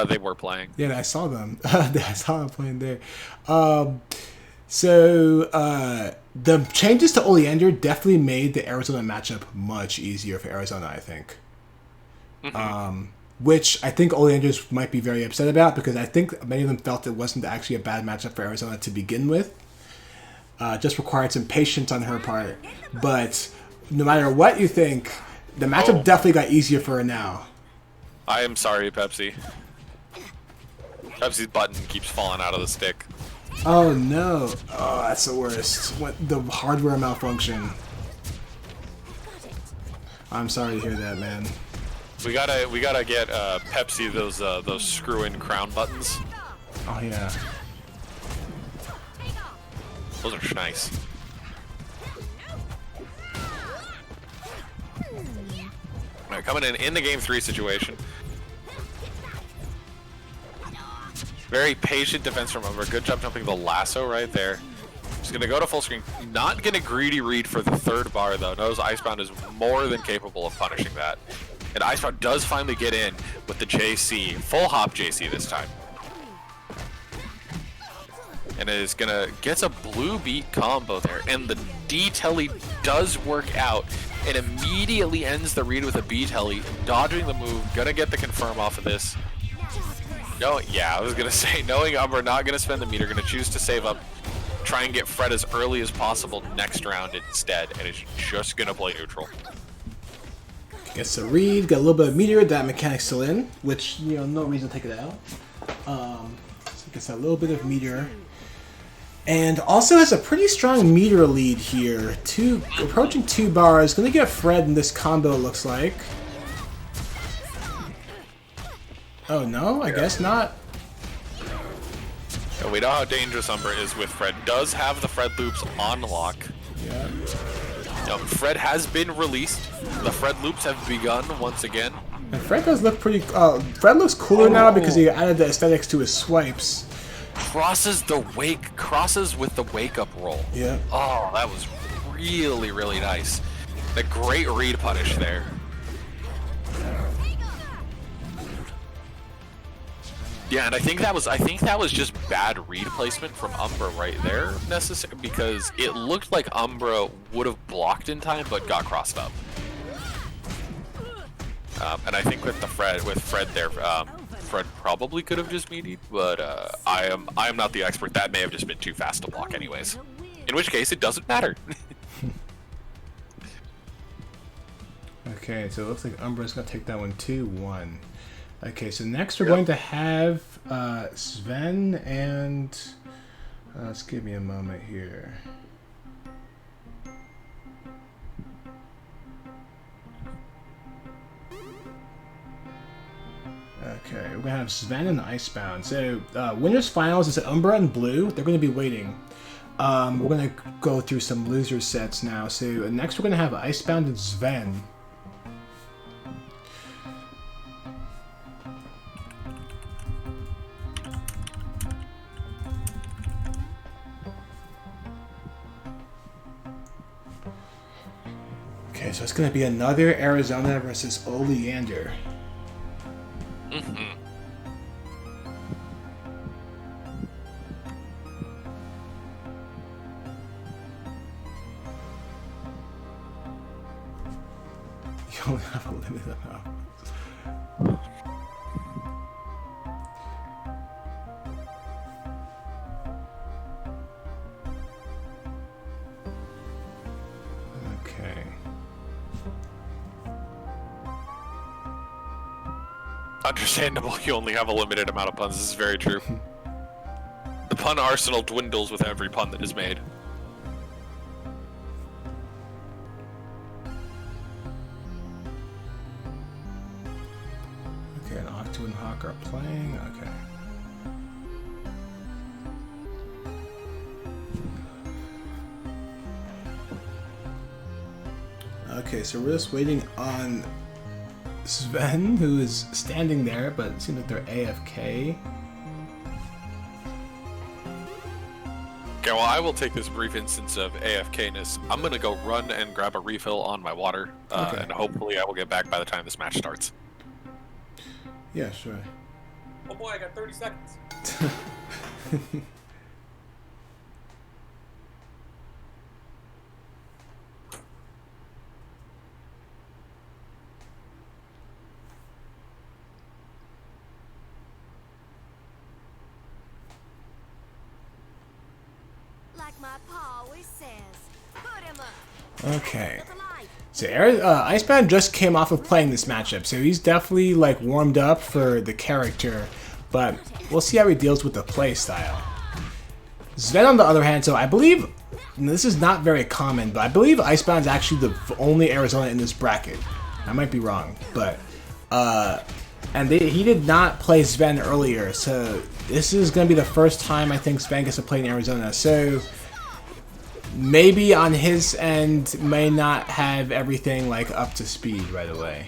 They were playing. Yeah, I saw them. I saw them playing there. The changes to Oleander definitely made the Arizona matchup much easier for Arizona, I think. Which I think Oleanders might be very upset about, because I think many of them felt it wasn't actually a bad matchup for Arizona to begin with. Just required some patience on her part. But no matter what you think, the matchup definitely got easier for her now. I am sorry, Pepsi. Pepsi's button keeps falling out of the stick. Oh no! Oh, that's the worst. The hardware malfunction. I'm sorry to hear that, man. We gotta get Pepsi those screw-in crown buttons. Oh yeah. Those are nice. All right, coming in the game 3 situation. Very patient defense from Umber. Good job jumping the lasso right there. Just gonna go to full screen. Not gonna greedy read for the third bar though. Knows Icebound is more than capable of punishing that. And Icebound does finally get in with the JC. Full hop JC this time. And is gets a blue beat combo there. And the D telly does work out. And immediately ends the read with a B telly. Dodging the move. Gonna get the confirm off of this. No, yeah, I was gonna say, knowing Umber not gonna spend the meter, gonna choose to save up, try and get Fred as early as possible next round instead, and is just gonna play neutral. Gets a read, got a little bit of meteor, that mechanic's still in, which, no reason to take it out. So gets a little bit of meteor. And also has a pretty strong meteor lead here. Approaching 2 bars, gonna get Fred in this combo, it looks like. Oh no, I guess not. Yeah, we know how dangerous Umber is with Fred. Does have the Fred loops on lock. Yeah. Fred has been released. The Fred loops have begun once again. And Fred does look pretty. Fred looks cooler now because he added the aesthetics to his swipes. Crosses with the wake up roll. Yeah. Oh, that was really, really nice. The great read punish there. Yeah, and I think that was just bad read placement from Umbra right there, necessary, because it looked like Umbra would have blocked in time, but got crossed up. And I think with Fred there, Fred probably could have just medied, but I am not the expert. That may have just been too fast to block, anyways. In which case, it doesn't matter. Okay, so it looks like Umbra's gonna take that one 2-1. Okay, so next we're going to have Sven and let's give me a moment here. Okay, we're gonna have Sven and Icebound. So winners finals is Umbra and Blue. They're going to be waiting. We're going to go through some loser sets now. So next we're going to have Icebound and Sven. Okay, so it's gonna be another Arizona versus Oleander. Mm-hmm. You only have a limited amount. Okay. Understandable, you only have a limited amount of puns. This is very true. The pun arsenal dwindles with every pun that is made. Okay, and Octo and Hawk are playing. Okay. Okay, so we're just waiting on Sven, who is standing there, but it seems like they're AFK. Okay, well, I will take this brief instance of AFK-ness. I'm gonna go run and grab a refill on my water, Okay. and hopefully I will get back by the time this match starts. Yeah, sure. Oh boy, I got 30 seconds. Like my pa always says, put him up. Okay. Look alive. So Iceman just came off of playing this matchup, so he's definitely like warmed up for the character, but we'll see how he deals with the play style. Sven, on the other hand, so I believe this is not very common, but I believe Icebound's actually the only Arizona in this bracket. I might be wrong, but and he did not play Sven earlier, so this is gonna be the first time I think Sven gets to play in Arizona. So maybe on his end may not have everything like up to speed right away.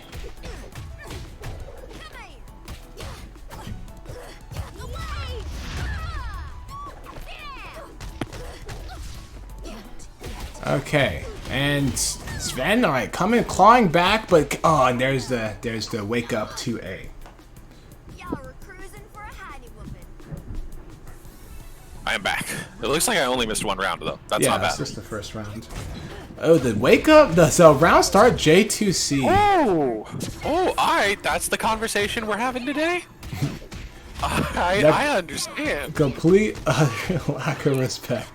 Okay, and Sven, all right, coming, clawing back, but and there's the wake up to A. Y'all were cruising for a hidey whooping. I am back. It looks like I only missed one round, though. That's Yeah, not bad. that's just the first round. Oh, the wake up, so round start J2C. Oh, alright, that's the conversation we're having today? I understand. Complete lack of respect.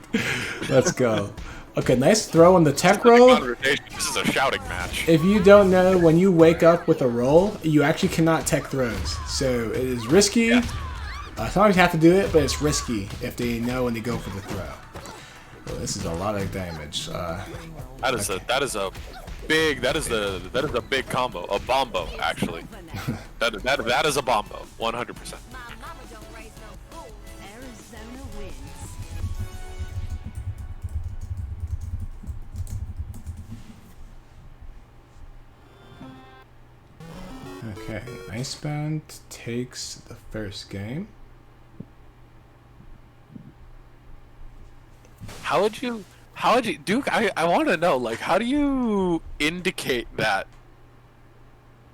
Let's go. Okay, nice throw on the tech roll. This is a shouting match. If you don't know, when you wake up with a roll, you actually cannot tech throws. So it is risky. Yeah. Sometimes you have to do it, but it's risky if they know when they go for the throw. Well, this is a lot of damage. That is a big combo. A bombo, actually. that is a bombo. 100%. My mama don't raise no fool. Arizona wins. Okay, Icebound takes the first game. How would you, Duke? I want to know, like, how do you indicate that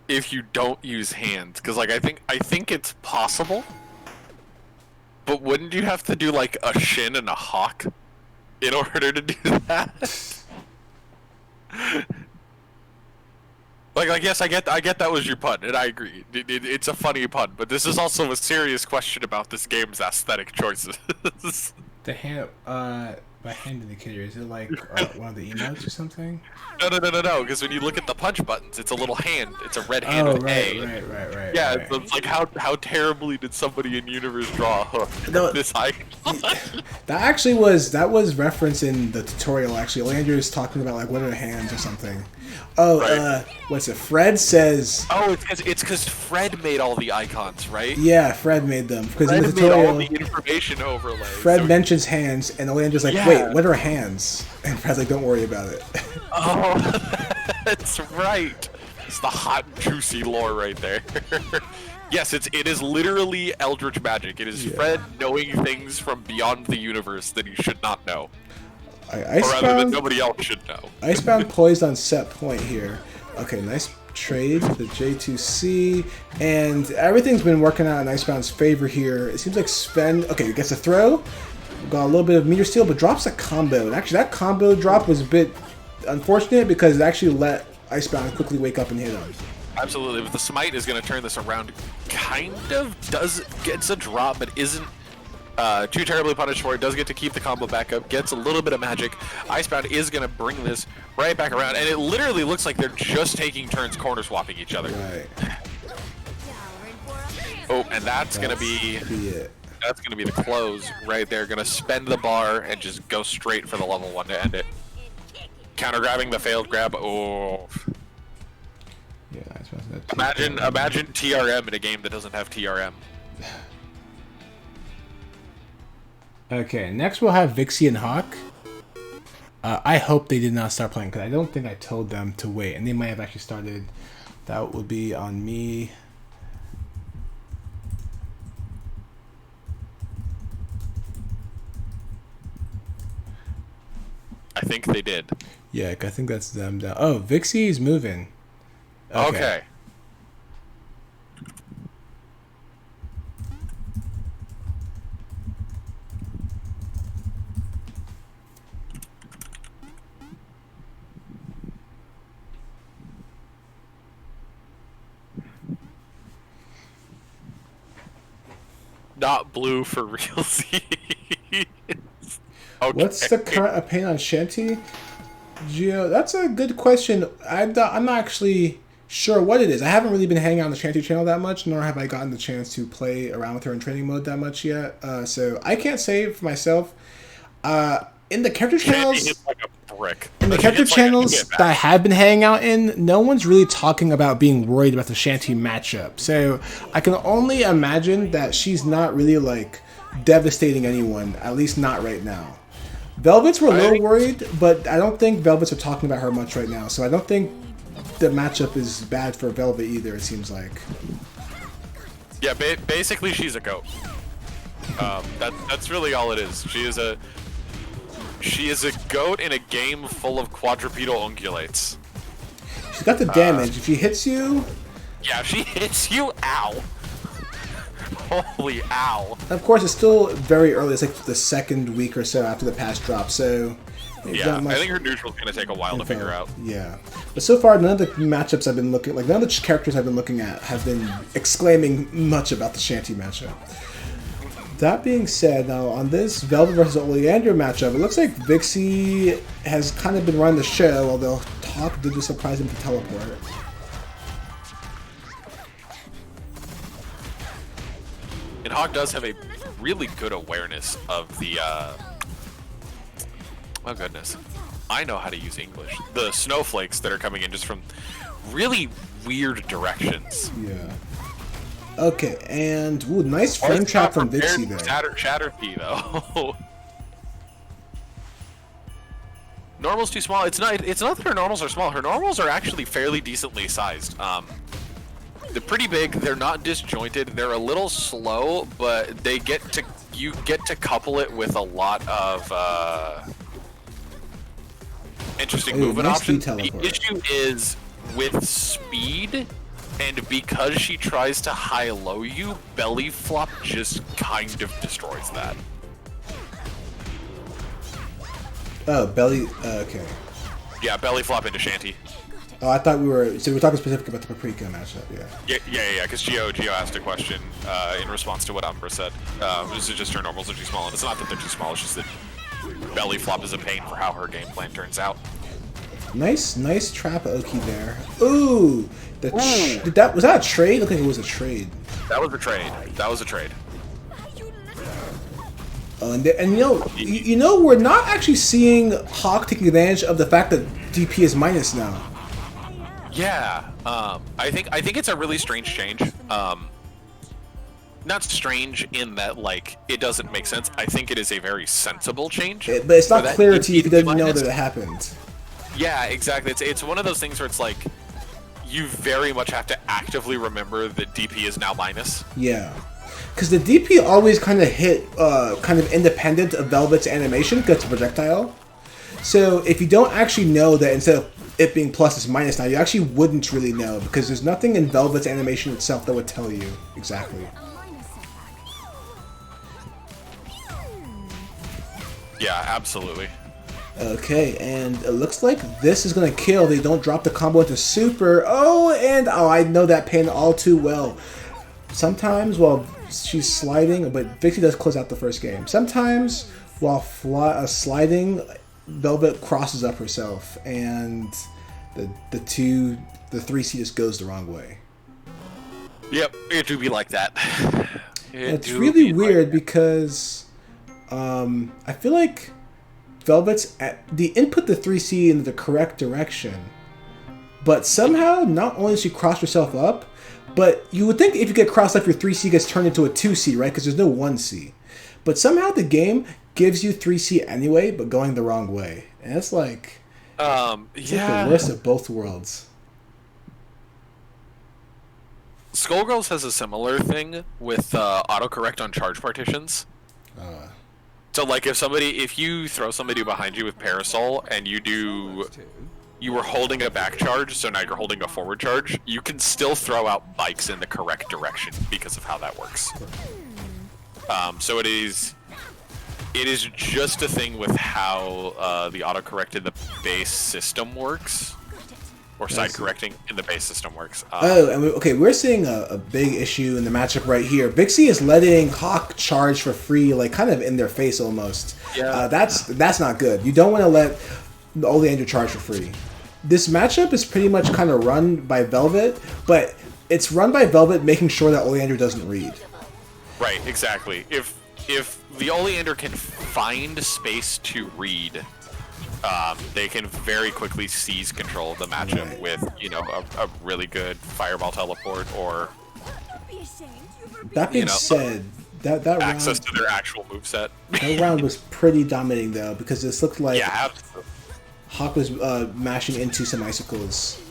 if you don't use hands? Because, like, I think it's possible, but wouldn't you have to do like a shin and a hawk in order to do that? Like, yes, I get that was your pun, and I agree. It's a funny pun, but this is also a serious question about this game's aesthetic choices. The hand, by hand indicator, is it like one of the emotes or something? No, because when you look at the punch buttons, it's a little hand. It's a red hand Oh, with A. right. Yeah, right. so it's like how terribly did somebody in Universe draw a hook? No. This icon. That was referenced in the tutorial. Actually, Landry's talking about like what are the hands or something. Oh, Right. What's it? Fred says. Oh, it's because Fred made all the icons, right? Yeah, Fred made them because in Fred the made all tutorial, the information overlay. Fred so- mentions hands, and Landry's like, Yeah. "Wait, what are hands?" And Fred's like, "Don't worry about it." Oh, that's right. It's the hot, juicy lore right there. Yes, it is literally Eldritch magic. It is Yeah. Fred knowing things from beyond the universe that he should not know. Right, Or rather than nobody else should know. Icebound poised on set point here. Okay, nice trade to the J2C, and everything's been working out in Icebound's favor here. It seems like Sven, okay, gets a throw, got a little bit of meter steal, but drops a combo. And actually, that combo drop was a bit unfortunate because it actually let Icebound quickly wake up and hit him. Absolutely, but the smite is going to turn this around. Kind of gets a drop, but isn't too terribly punished for it. Does get to keep the combo back up, gets a little bit of magic. Icebound is going to bring this right back around, and it literally looks like they're just taking turns corner swapping each other. Right. Oh, and that's going to be it. That's going to be the close right there. Going to spend the bar and just go straight for the level 1 to end it. Counter grabbing the failed grab. Oh. Yeah, Imagine TRM in a game that doesn't have TRM. Okay, next we'll have Vixie and Hawk. I hope they did not start playing because I don't think I told them to wait, and they might have actually started. That would be on me. I think they did. Yeah, I think that's them. Oh, Vixie's moving. Okay. Not blue for real. Okay. What's the current opinion on Shanty? Gio, that's a good question. I'm not actually sure what it is. I haven't really been hanging out on the Shanty channel that much, nor have I gotten the chance to play around with her in training mode that much yet. So I can't say for myself. In the character channels, like a brick. In the character channels that I have been hanging out in, no one's really talking about being worried about the Shanty matchup. So I can only imagine that she's not really like devastating anyone, at least not right now. Velvets were a little worried, but I don't think Velvets are talking about her much right now. So I don't think the matchup is bad for Velvet either, it seems like. Yeah, basically she's a goat. That's really all it is. She is a goat in a game full of quadrupedal ungulates. She's got the damage. If she hits you... Yeah, if she hits you, ow. Holy ow. Of course, it's still very early. It's like the second week or so after the patch drop, so... Yeah, I think her neutral's going to take a while to figure out. Yeah. But so far, none of the matchups I've been looking... Like, none of the characters I've been looking at have been exclaiming much about the Shanty matchup. That being said, now on this Velvet versus Oleander matchup, it looks like Vixie has kind of been running the show, although Hawk did just surprise him to teleport. And Hawk does have a really good awareness of the, oh goodness, I know how to use English. The snowflakes that are coming in just from really weird directions. Yeah. Okay, and ooh, nice frame trap from Vixie there. Chatterpie though. Normal's too small. It's not that her normals are small. Her normals are actually fairly decently sized. They're pretty big. They're not disjointed. They're a little slow, but you get to couple it with a lot of interesting movement options. The issue is with speed. And because she tries to high-low you, belly flop just kind of destroys that. Oh, belly... okay. Yeah, belly flop into Shanty. Oh, I thought we were talking specifically about the Paprika matchup, yeah. Yeah, because Gio asked a question in response to what Umbra said. This is just her normals are too small, and it's not that they're too small, it's just that belly flop is a pain for how her game plan turns out. Nice trap Oki there. Ooh! Was that a trade? Looked like it was a trade. That was a trade. Oh, and you know we're not actually seeing Hawk taking advantage of the fact that DP is minus now. Yeah, I think it's a really strange change. Not strange in that like it doesn't make sense. I think it is a very sensible change. But it's not clear to you if you didn't know that it happened. Yeah, exactly. It's one of those things where it's like you very much have to actively remember that DP is now minus. Yeah, because the DP always kind of hit kind of independent of Velvet's animation, gets a projectile. So if you don't actually know that instead of it being plus it's minus now, you actually wouldn't really know because there's nothing in Velvet's animation itself that would tell you exactly. Yeah, absolutely. Okay, and it looks like this is gonna kill. They don't drop the combo into super. Oh, I know that pain all too well. Sometimes while she's sliding, but Vixie does close out the first game. Sometimes while sliding, Velvet crosses up herself, and the 3C just goes the wrong way. Yep, it do be like that. It's really weird because I feel like Velvet's the input the 3C in the correct direction, but somehow not only does she cross herself up, but you would think if you get crossed up, your 3C gets turned into a 2C, right? Because there's no 1C. But somehow the game gives you 3C anyway, but going the wrong way. And it's like, it's like the worst of both worlds. Skullgirls has a similar thing with autocorrect on charge partitions. So like if you throw somebody behind you with Parasol and you were holding a back charge, so now you're holding a forward charge, you can still throw out bikes in the correct direction because of how that works. So it is just a thing with how the autocorrect in the base system works, or side correcting in the base system works. We're seeing a big issue in the matchup right here. Vixie is letting Hawk charge for free, like kind of in their face almost. Yeah. That's not good. You don't want to let Oleander charge for free. This matchup is pretty much kind of run by Velvet, but it's run by Velvet making sure that Oleander doesn't read. Right, exactly. If the Oleander can find space to read, they can very quickly seize control of the matchup with, a really good fireball teleport or that being said, that access round, to their actual moveset. That round was pretty dominating though, because this looked like absolutely. Hawk was mashing into some icicles.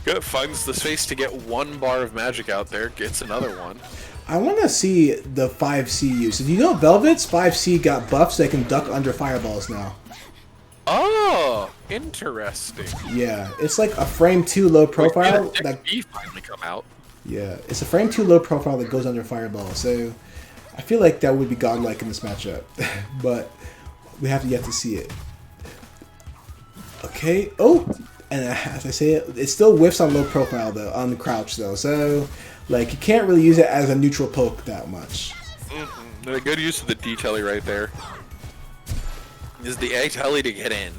Good, finds the space to get one bar of magic out there, gets another one. I want to see the 5C use. If you know Velvet's 5C got buffs, they can duck under fireballs now. Oh, interesting. Yeah, it's like a frame 2 low profile. That finally come out. Yeah, it's a frame 2 low profile that goes under fireball. So I feel like that would be godlike in this matchup, but we have yet to see it. Okay. Oh, and as I say, it still whiffs on low profile though, on the crouch though. So like you can't really use it as a neutral poke that much. A good use of the detailing right there. Is the A telly to get in.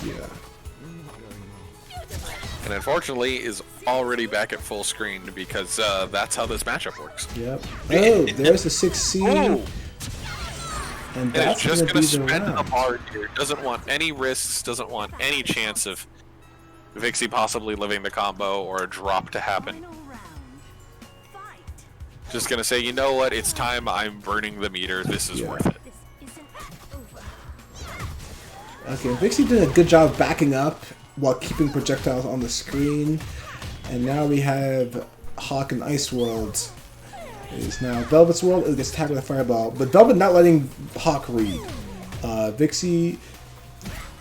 Yeah. And unfortunately is already back at full screen because that's how this matchup works. Yep. Oh, there's the 6C. Oh. And that's just going to spend the bar here. Doesn't want any risks, doesn't want any chance of Vixie possibly living the combo or a drop to happen. Just gonna say, you know what, it's time, I'm burning the meter, this is worth it. Okay, Vixie did a good job backing up while keeping projectiles on the screen. And now we have Hawk and Ice World. It is now Velvet's world, it gets attacked with a fireball. But Velvet not letting Hawk read. Vixie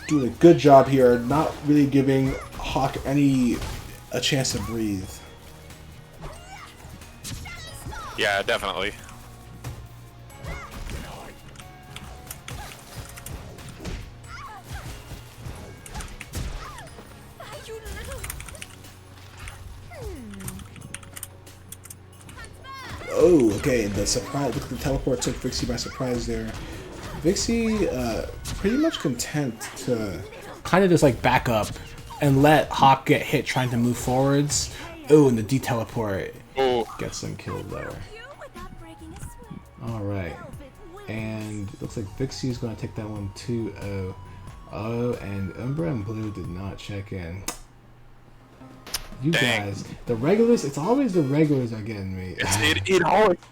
doing a good job here, not really giving Hawk a chance to breathe. Yeah, definitely. Oh, okay, the surprise, look at the teleport took Vixie by surprise there. Vixie, pretty much content to kind of just like back up and let Hawk get hit trying to move forwards. Oh, and the D-teleport gets them killed there. Alright, and looks like Vixie's going to take that one too. Oh, and Umbra and Blue did not check in. You guys, the regulars, it's always the regulars are getting me. It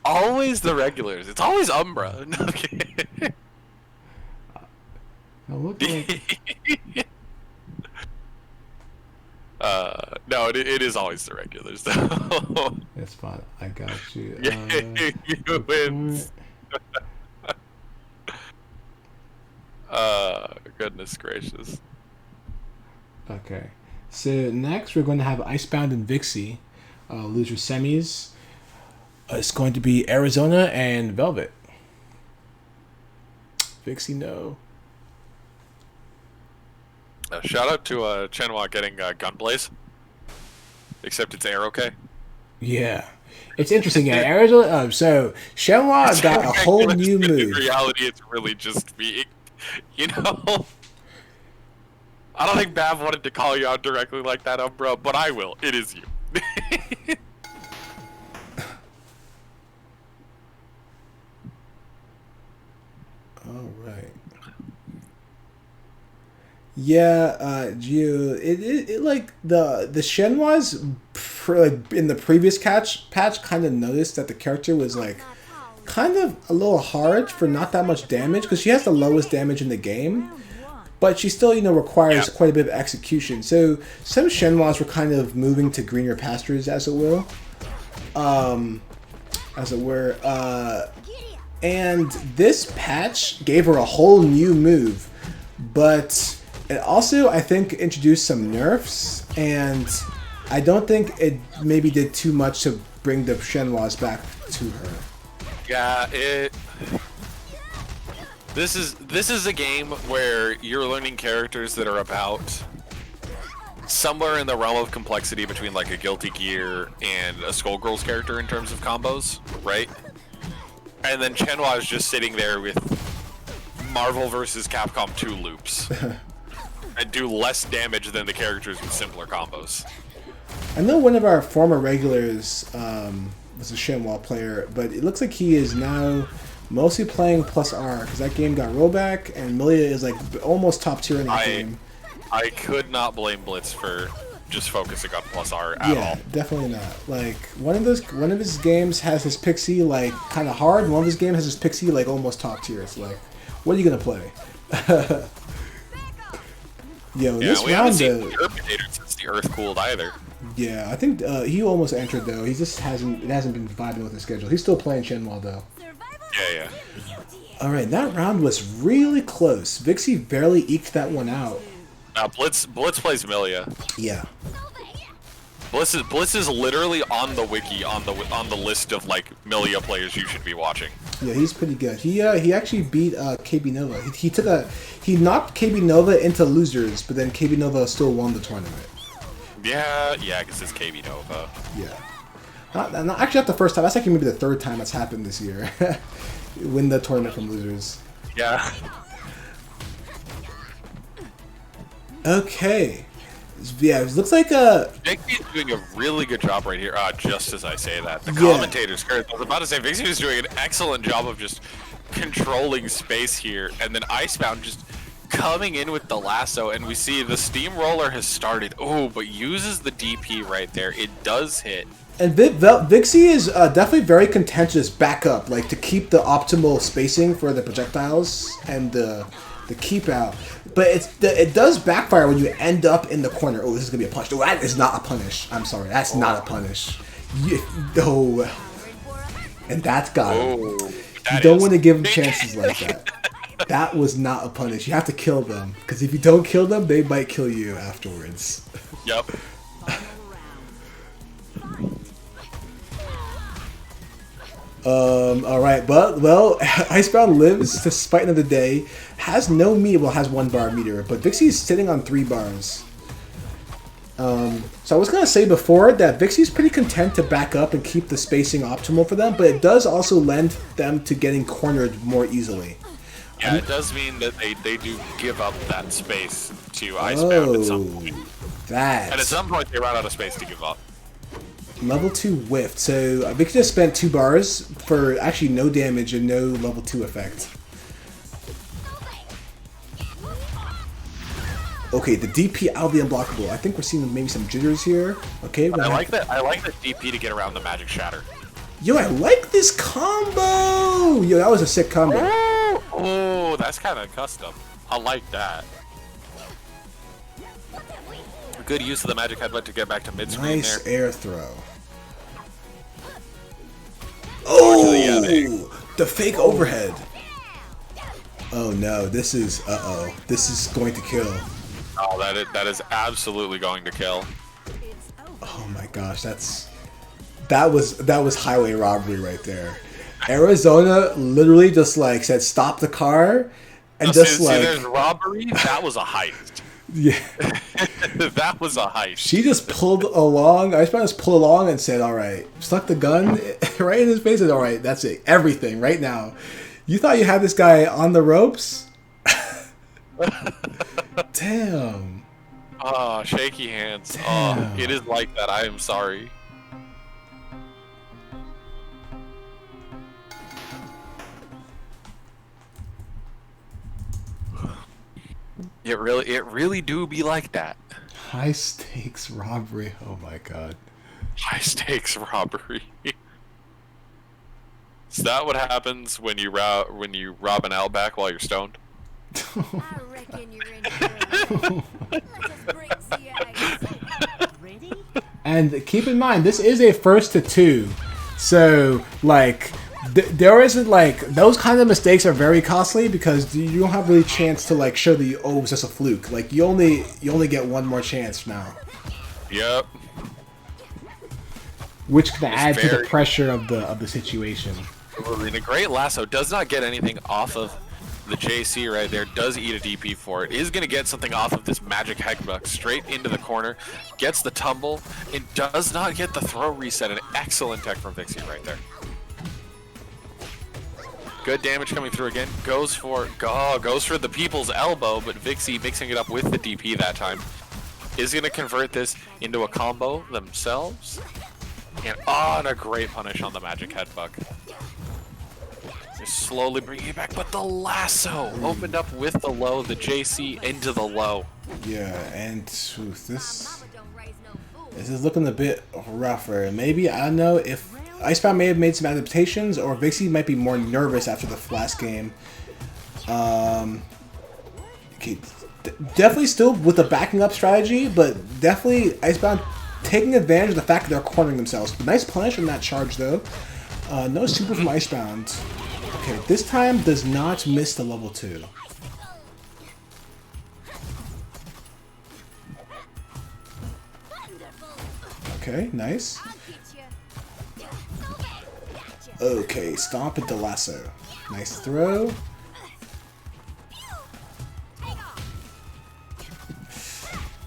always the regulars. It's always Umbra. No, okay. Look like... no, it is always the regulars though. It's fine. I got you. You win. Goodness gracious. Okay. So next we're going to have Icebound and Vixie, loser semis. It's going to be Arizona and Velvet. Vixie, no. Shout out to Chenhua getting Gunblaze. Except it's air okay. Yeah. It's interesting, yeah. Arizona. So Shenhua got a whole new move. In reality, it's really just being, you know. I don't think Bav wanted to call you out directly like that, Umbra, but I will. It is you. All right. Yeah, Gio. It like the Shenhua's like in the previous patch kind of noticed that the character was like kind of a little hard for not that much damage because she has the lowest damage in the game, but she still requires quite a bit of execution. So some Shenhua's were kind of moving to greener pastures, as it will, as it were. And this patch gave her a whole new move, but it also, I think, introduced some nerfs, and I don't think it maybe did too much to bring the Shenhua's back to her. Yeah, This is a game where you're learning characters that are about somewhere in the realm of complexity between like a Guilty Gear and a Skullgirls character in terms of combos, right? And then Chenhua is just sitting there with Marvel vs. Capcom 2 loops. And do less damage than the characters with simpler combos. I know one of our former regulars was a Shenhua player, but it looks like he is now mostly playing plus R because that game got rollback, and Milia is like almost top tier in that game. I could not blame Blitz for just focusing on plus R at all. Yeah, definitely not. Like one of his games has his Pixie like kind of hard, and one of his games has his Pixie like almost top tier. It's like, what are you gonna play? Yo, this we round haven't seen Terminator since the Earth cooled either. Yeah, I think he almost entered though. He just hasn't been vibing with his schedule. He's still playing Shenhua though. Yeah. All right, that round was really close. Vixie barely eked that one out. Blitz plays Milia. Yeah. Blitz is literally on the wiki on the list of like Milia players you should be watching. Yeah, he's pretty good. He actually beat KB Nova. He knocked KB Nova into losers, but then KB Nova still won the tournament. Yeah, because it's KB Nova. Yeah. Not actually not the first time. That's actually maybe the third time that's happened this year. Win the tournament from losers. Yeah. Okay. Yeah, it looks like Vixie is doing a really good job right here. Just as I say that, the commentators. I was about to say Vixie is doing an excellent job of just controlling space here, and then Icebound just coming in with the lasso, and we see the steamroller has started. Oh, but uses the DP right there. It does hit. And Vixie is definitely very contentious back up, like to keep the optimal spacing for the projectiles and the keep out. But it does backfire when you end up in the corner. Oh, this is gonna be a punish. Oh, that is not a punish. I'm sorry, that's not a punish. And that's got him. You don't want to give them chances like that. That was not a punish. You have to kill them, because if you don't kill them, they might kill you afterwards. Yep. All right, but Icebound lives despite another day. Has no meter. Well, has 1 bar meter, but Vixie is sitting on 3 bars. So I was gonna say before that Vixie's pretty content to back up and keep the spacing optimal for them, but it does also lend them to getting cornered more easily. Yeah, it does mean that they do give up that space to Icebound at some point. And at some point they run out of space to give up. Level 2 whiffed, so Vixie just spent 2 bars for actually no damage and no level 2 effect. Okay, the DP out of the unblockable. I think we're seeing maybe some jitters here. Okay, I like that DP to get around the magic shatter. Yo, I like this combo! Yo, that was a sick combo. Oh, that's kind of custom. I like that. Good use of the magic headbutt to get back to mid-screen. Nice there. air throw. Oh, the fake overhead. Oh no, this is this is going to kill. Oh, that is absolutely going to kill. Oh my gosh, that was highway robbery right there. Arizona literally just like said stop the car and just see, like there's robbery. That was a heist. yeah. That was a heist. She just pulled along. I just pulled along and said, "All right," stuck the gun right in his face and, "All right, that's it. Everything right now." You thought you had this guy on the ropes? Damn. Oh, shaky hands. Damn. Oh, it is like that. I am sorry. It really do be like that. High stakes robbery. Oh my god. High stakes robbery. Is that what happens when you rob an Outback while you're stoned? I reckon you're in for it. Let us break the ice. Ready? And keep in mind, this is a first to two, so like there isn't like those kind of mistakes are very costly because you don't have really chance to like show the oh it's just a fluke. Like you only get one more chance now, Yep. which can add to the very- pressure of the situation. And a great lasso does not get anything off of the JC right there. Does eat a DP for it. Is going to get something off of this magic headbutt straight into the corner. Gets the tumble and does not get the throw reset. An excellent tech from Vixie right there. Good damage coming through again. Goes for the people's elbow, but Vixie mixing it up with the DP that time. Is going to convert this into a combo themselves. And on a great punish on the magic headbutt. Just slowly bringing it back, but the lasso opened up with the low, the JC into the low. Yeah, and oof, this Mama don't raise no fool. is looking a bit rougher. Maybe I don't know if Icebound may have made some adaptations, or Vixie might be more nervous after the last game. Okay, definitely still with the backing up strategy, but definitely Icebound taking advantage of the fact that they're cornering themselves. Nice punish from that charge though. No super from Icebound. Okay, this time does not miss the level 2. Okay, nice. I'll get you. Okay, stomp into lasso. Nice throw.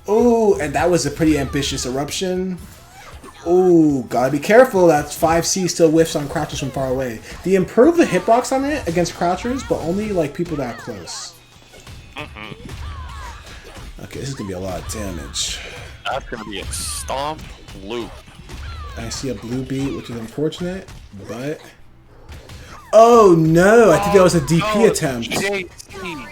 Oh, and that was a pretty ambitious eruption. Oh, gotta be careful. That's 5C still whiffs on crouchers from far away. They improved the hitbox on it against crouchers, but only like people that close. Okay, this is gonna be a lot of damage. That's going to be a stomp loop. I see a blue beat, which is unfortunate, but... Oh no, I think that was a DP attempt. JC.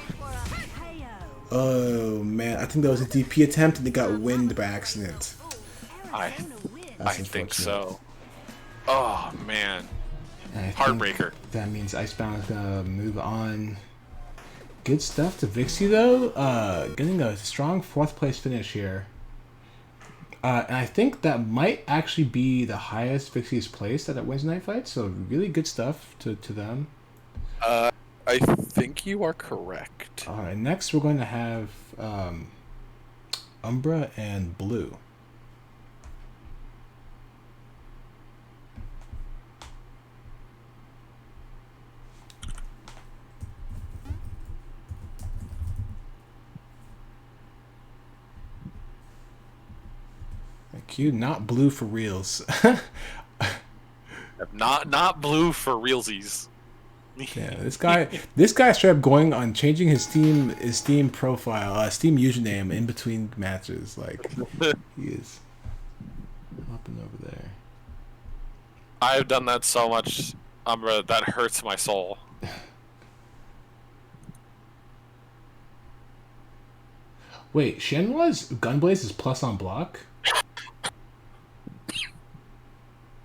Oh man, I think that was a DP attempt and it got wind by accident. I That's think unfortunate. so. Oh, man. And I think Heartbreaker. that means Icebound is gonna move on. Good stuff to Vixie though. Getting a strong 4th place finish here. And I think that might actually be the highest Vixie's placed at a Wednesday night fight. So really good stuff to them. I think you are correct. All right, next we're going to have Umbra and Blue. Thank you. Not blue for reals. Not blue for realsies. Yeah, this guy straight up going on changing his Steam profile, Steam username in between matches. Like he is hopping over there. I've done that so much, Umbra, that hurts my soul. Wait, Shenhua's Gunblaze is plus on block?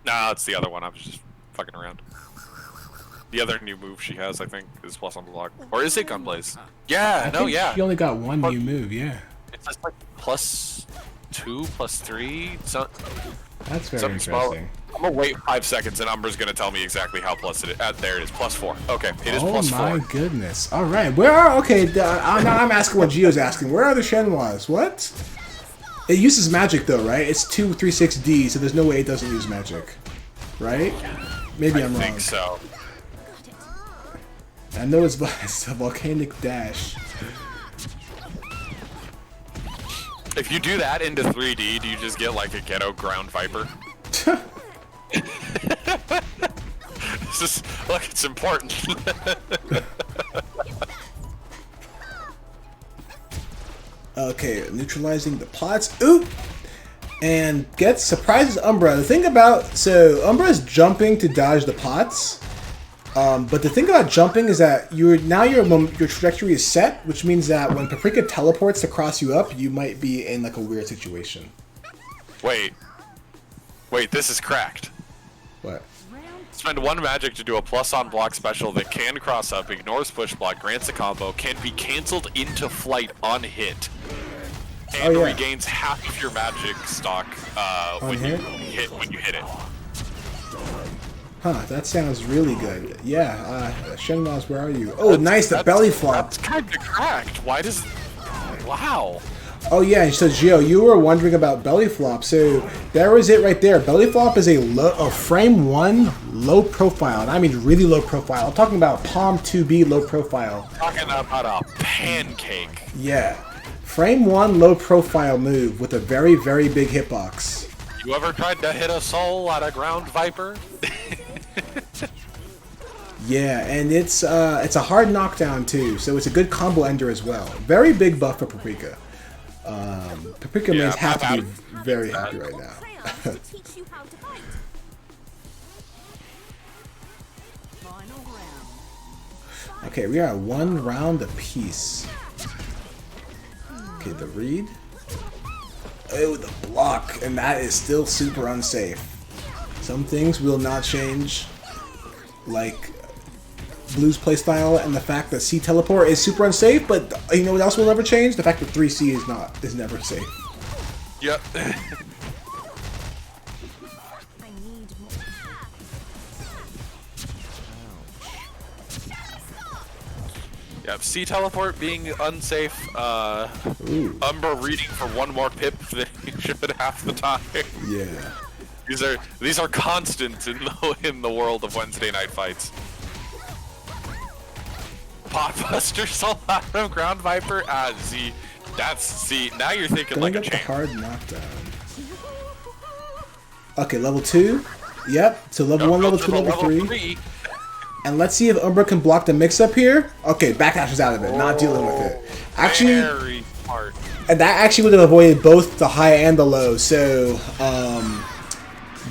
Nah, it's the other one. I was just fucking around. The other new move she has, I think, is plus on block. Or is it Gunblaze? Yeah, I think yeah. she only got one new move. Yeah. It's just like plus 2 plus 3. So, That's very something small. interesting. I'm gonna wait 5 seconds, and Umbra's gonna tell me exactly how plus it is. There it is, +4. Okay, it is Oh my +4. goodness. All right. Where are... Okay, now I'm asking what Gio's asking. Where are the Shenhuas? What? It uses magic, though, right? It's 236D, so there's no way it doesn't use magic. Right? Maybe I'm I wrong. think so. I know it's a volcanic dash. If you do that into 3D, do you just get like a ghetto ground viper? This is, look, it's important. Okay, neutralizing the pots. Ooh! And gets surprises Umbra. The thing about... So, Umbra is jumping to dodge the pots. But the thing about jumping is that your trajectory is set, which means that when Paprika teleports to cross you up, you might be in like a weird situation. Wait, this is cracked. What? Spend 1 magic to do a plus on block special that can cross up, ignores push block, grants a combo, can be cancelled into flight on hit, and regains half of your magic stock when you hit it. Huh, that sounds really good. Yeah, Shenhuas, where are you? Oh, nice, the belly flop. That's kind of cracked. Why does... Wow. Oh yeah, so Gio, you were wondering about belly flop. So there was it right there. Belly flop is a frame 1 low profile, and I mean really low profile. I'm talking about Palm 2B low profile. Talking about a pancake. Yeah, frame 1 low profile move with a very, very big hitbox. You ever tried to hit a soul at a ground viper? Yeah, and it's a hard knockdown too, so it's a good combo ender as well. Very big buff for Paprika. Paprika mains have to be very happy right now. To teach you how to fight. Final round. Okay, we are at 1 round apiece. Okay, the read. Oh, the block, and that is still super unsafe. Some things will not change, like Blue's playstyle and the fact that C teleport is super unsafe, but you know what else will never change? The fact that 3C is never safe. Yep. I need more. Yep, C teleport being unsafe, Umbra reading for 1 more pip than you should half the time. Yeah. These are constants in the world of Wednesday night fights. Potbuster Solano Ground Viper, Z. Now you're thinking Gonna like a get the champ. hard knockdown. Okay, level 2. Yep. So level 1, level 2, level 3. And let's see if Umbra can block the mix-up here. Okay, backdash is out of it. Not dealing with it. Actually, Very smart. and that actually would have avoided both the high and the low. So,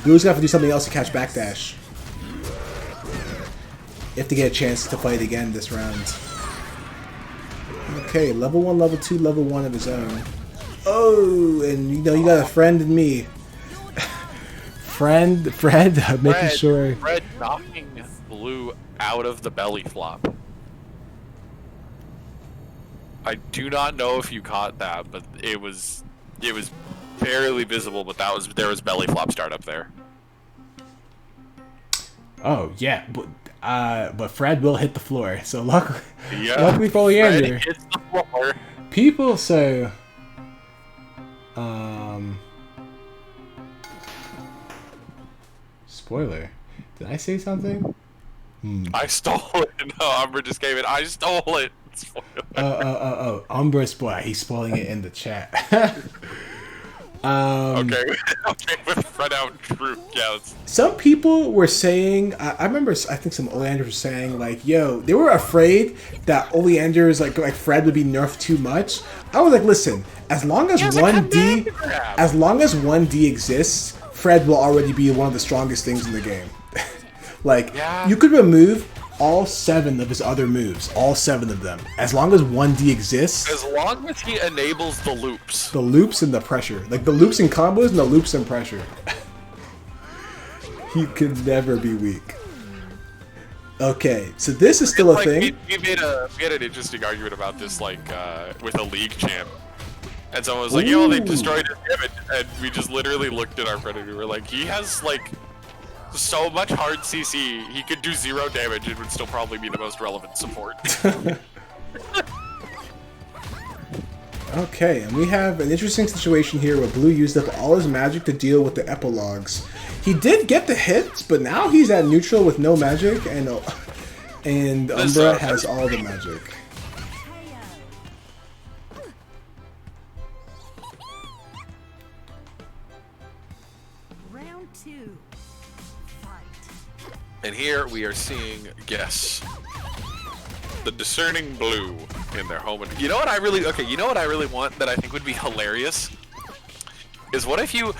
Blue's gonna have to do something else to catch backdash. You have to get a chance to fight again this round. Okay, level 1, level 2, level 1 of his own. Oh, and you know you got a friend in me. Fred, making sure. Fred knocking Blue out of the belly flop. I do not know if you caught that, but it was barely visible. But there was belly flop start up there. Oh yeah, but Fred will hit the floor. So Yeah, luckily for Leander, Fred hits the floor. people so spoiler. Did I say something? I stole it. No, Umber just gave it. I stole it. Umbra spoil. He's spoiling it in the chat. Okay, with Fred out true. Yeah. Some people were saying, I remember, I think some Oleanders were saying, like, yo, they were afraid that Oleanders, like Fred would be nerfed too much. I was like, listen, as long as 1D, as long as 1D exists, Fred will already be one of the strongest things in the game. Like, you could remove all 7 of his other moves, all 7 of them, as long as 1D exists. As long as he enables the loops. The loops and the pressure. Like, the loops and combos and the loops and pressure. He could never be weak. Okay, so this is still a thing. We had an interesting argument about this, like, with a league champ. And someone was like, yo, they Ooh. destroyed his damage. And we just literally looked at our friend and we were like, he has like so much hard CC, he could do 0 damage and would still probably be the most relevant support. Okay, and we have an interesting situation here where Blue used up all his magic to deal with the epilogues. He did get the hits, but now he's at neutral with no magic, and Umbra has all the magic. Round 2. Fight. And here we are seeing, yes, the discerning Blue in their home. You know what I really want that I think would be hilarious is what if you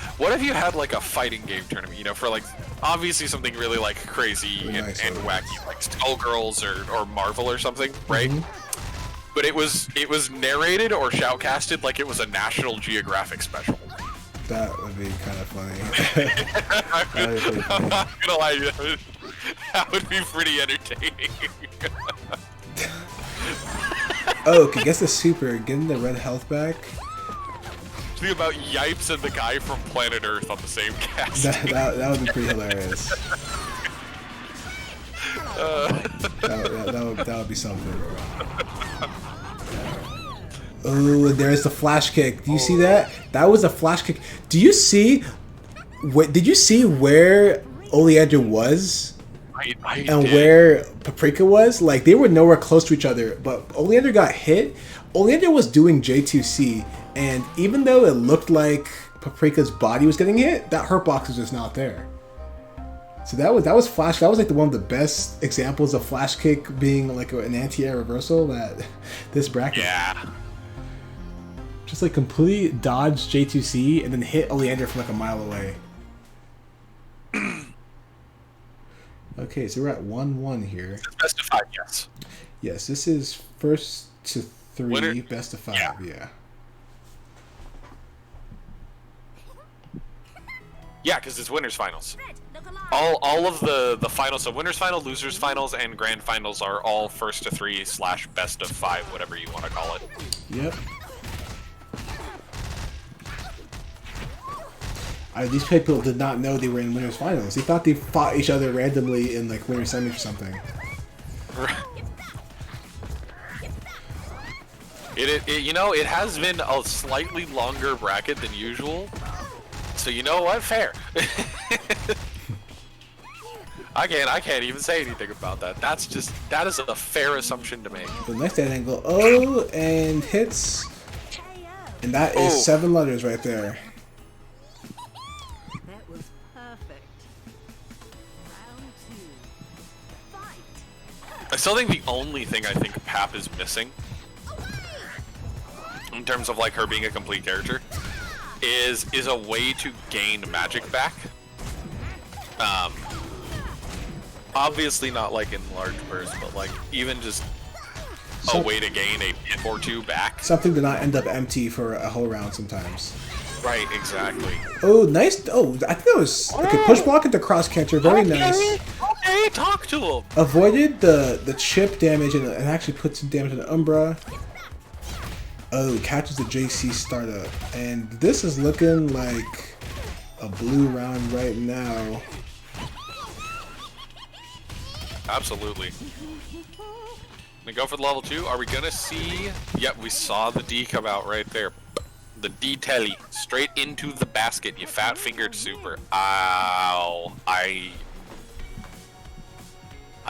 had like a fighting game tournament, you know, for like obviously something really like crazy and wacky, like Skullgirls or Marvel or something, right? But it was narrated or shoutcasted like it was a National Geographic special. That would be kind of funny. That would be pretty funny. I'm not gonna lie, that would be pretty entertaining. Oh, okay, guess the super, getting the red health back. Think about Yipes and the guy from Planet Earth on the same cast. That would be pretty hilarious. That would be something. Oh, there's the flash kick. Do you see that? That was a flash kick. Do you see? Did you see where Oleander was? I And did. where Paprika was? Like, they were nowhere close to each other, but Oleander got hit. Oleander was doing J2C, and even though it looked like Paprika's body was getting hit, that hurt box was just not there. So that was flash. That was like one of the best examples of flash kick being like an anti-air reversal that this bracket. Yeah. Just like completely dodged J2C and then hit Oleander from like a mile away. Okay, so we're at 1-1 here. Best of 5, yes. Yes, this is first to 3, Winner- best of 5, yeah. Yeah, because it's winners finals. Red, look alive. All of the finals, so winners final, losers finals, and grand finals are all first to 3 / best of 5, whatever you want to call it. Yep. These people did not know they were in winners finals. They thought they fought each other randomly in like winners semis or something. It has been a slightly longer bracket than usual. So you know what? Fair. I can't even say anything about that. That is a fair assumption to make. The next dead angle, oh, and hits, and that is 7 letters right there. That was perfect. Round 2. Fight. I still think the only thing I think Pap is missing, in terms of like her being a complete character, is a way to gain magic back. Obviously not like in large bursts, but like even just a way to gain a hit or 2 back. Something to not end up empty for a whole round sometimes. Right, exactly. Oh, nice. Oh, I think that was okay. Push block into cross cancer, very nice. Okay, talk to him. Avoided the chip damage and actually put some damage on the Umbra. Oh, catches the JC startup. And this is looking like a blue round right now. Absolutely. Gonna go for the level 2. Are we gonna see? Yep, we saw the D come out right there. The D telly straight into the basket. You fat fingered super. Ow! I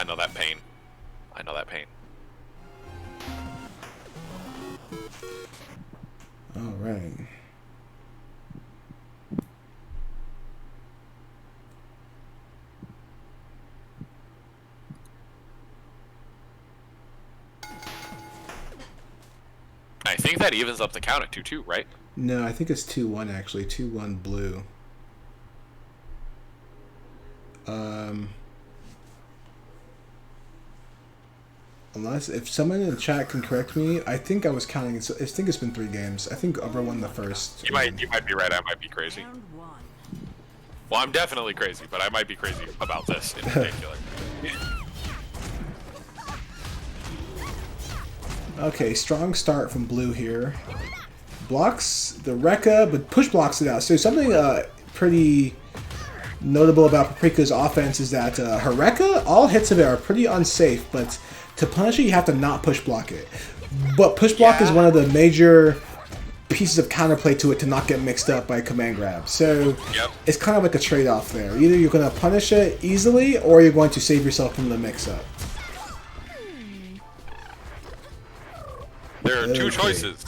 know that pain. I know that pain. All right. I think that evens up the count at 2-2, right? No, I think it's 2-1 actually. 2-1 blue. Unless if someone in the chat can correct me, I think I was counting. I think it's been 3 games. I think Umbra won the first. You might be right. I might be crazy. Round 1. Well, I'm definitely crazy, but I might be crazy about this in particular. Okay, strong start from blue here. blocks the Rekka, but push blocks it out. So something pretty notable about Paprika's offense is that her Rekka, all hits of it are pretty unsafe, but to punish it, you have to not push block it. But push block is one of the major pieces of counterplay to it to not get mixed up by command grab. So it's kind of like a trade-off there. Either you're going to punish it easily, or you're going to save yourself from the mix-up. There are two choices.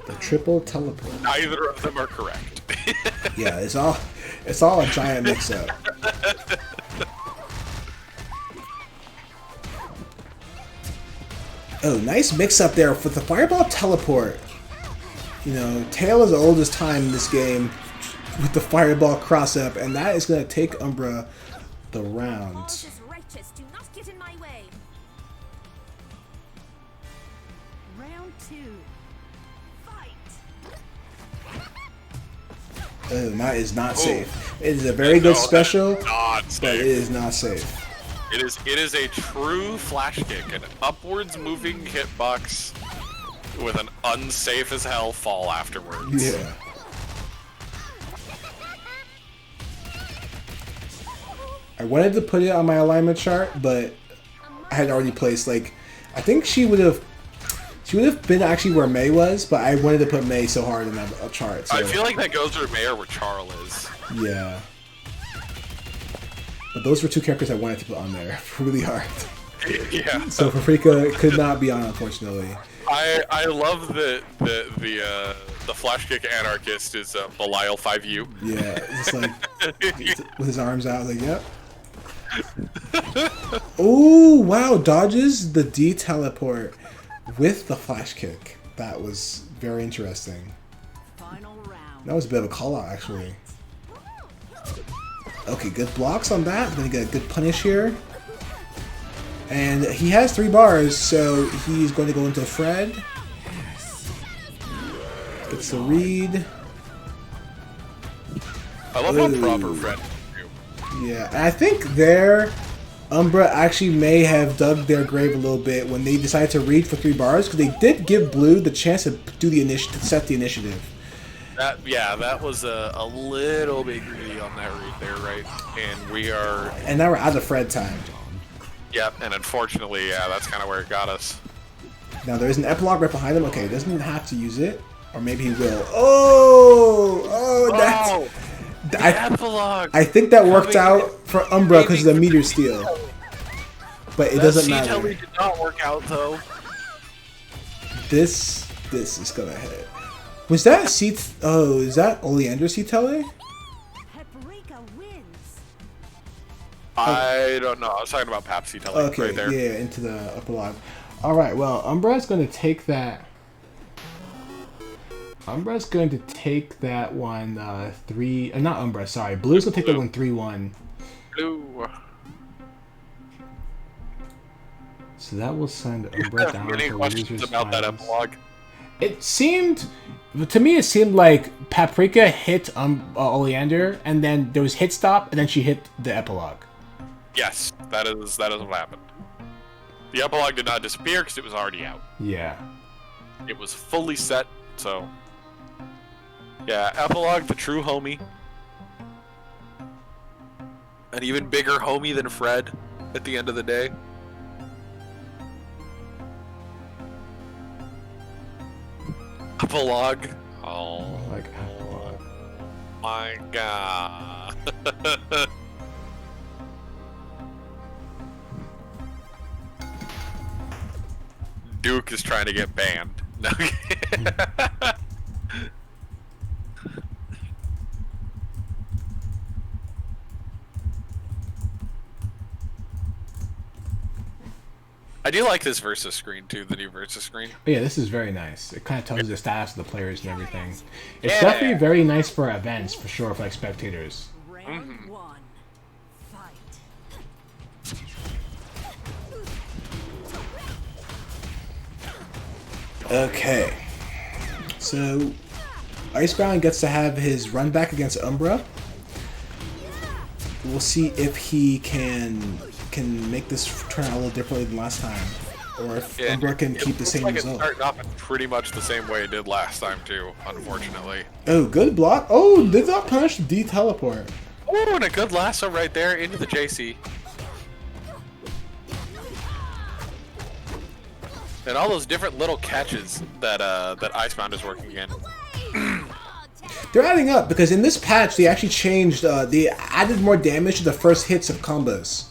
The triple teleport. Neither of them are correct. Yeah, it's all a giant mix-up. Oh, nice mix-up there with the fireball teleport. You know, Tail is the oldest time in this game with the fireball cross-up, and that is going to take Umbra the round. Righteous, do not get in my way. Round 2. Fight. Oh, that is not safe. It is a very good special, but it is not safe. It is a true flash kick, an upwards moving hitbox with an unsafe as hell fall afterwards. Yeah. I wanted to put it on my alignment chart, but I had already placed, like, I think she would have been actually where Mei was, but I wanted to put Mei so hard in that chart. So. I feel like that goes where Mei or where Charl is. Yeah. But those were two characters I wanted to put on there really hard. Yeah. So Paprika could not be on, unfortunately. I love that the flash kick anarchist is Belial 5U. Yeah, just like with his arms out, like yep. Oh wow! Dodges the D teleport with the flash kick. That was very interesting. That was a bit of a call out, actually. Okay, good blocks on that. Gonna get a good punish here. And he has 3 bars, so he's going to go into Fred. Gets the read. I love how proper Fred is. Yeah, and I think there, Umbra actually may have dug their grave a little bit when they decided to read for 3 bars, because they did give Blue the chance to do the to set the initiative. That was a little bit greedy on that read there, right? And we are. And now we're out of Fred time. Yep, and unfortunately, yeah, that's kind of where it got us. Now there's an epilogue right behind him. Okay, he doesn't have to use it, or maybe he will. Oh, that's. Epilogue. I think that worked out for Umbra because of the meter steal. But it doesn't matter. That did not work out though. This is gonna hit. Was that Seat? Oh, is that Oleander Seatele? Paprika wins. I don't know. I was talking about Papsy telling Okay, right there. yeah, into the upper log. Alright, well, Umbra's going to take that. Umbra's going to take that one 3... not Umbra, sorry. Blue's going to take that one 3-1. Blue. So that will send Umbra down Any to questions loser's about that finals. epilogue? It seemed... To me, it seemed like Paprika hit Oleander, and then there was hit stop, and then she hit the epilogue. Yes, that is what happened. The epilogue did not disappear because it was already out. Yeah. It was fully set, so... Yeah, epilogue, the true homie. An even bigger homie than Fred at the end of the day. Epilogue. Oh, Like epilogue. my god. Duke is trying to get banned. No. I do like this versus screen too, the new versus screen. But yeah, this is very nice. It kind of tells you the status of the players and everything. It's Yeah. definitely very nice for events, for sure, for like spectators. Round 1. Fight. Okay. So, Icebound gets to have his run back against Umbra. We'll see if he can make this turn out a little differently than last time. or if Yeah, Umbra can keep the looks same like result. It's starting off pretty much the same way it did last time too, unfortunately. Oh, good block. Oh, did not punish the D teleport. Oh, and a good lasso right there into the JC. And all those different little catches that that Icebound is working in. They're adding up because in this patch they actually changed. They added more damage to the first hits of combos.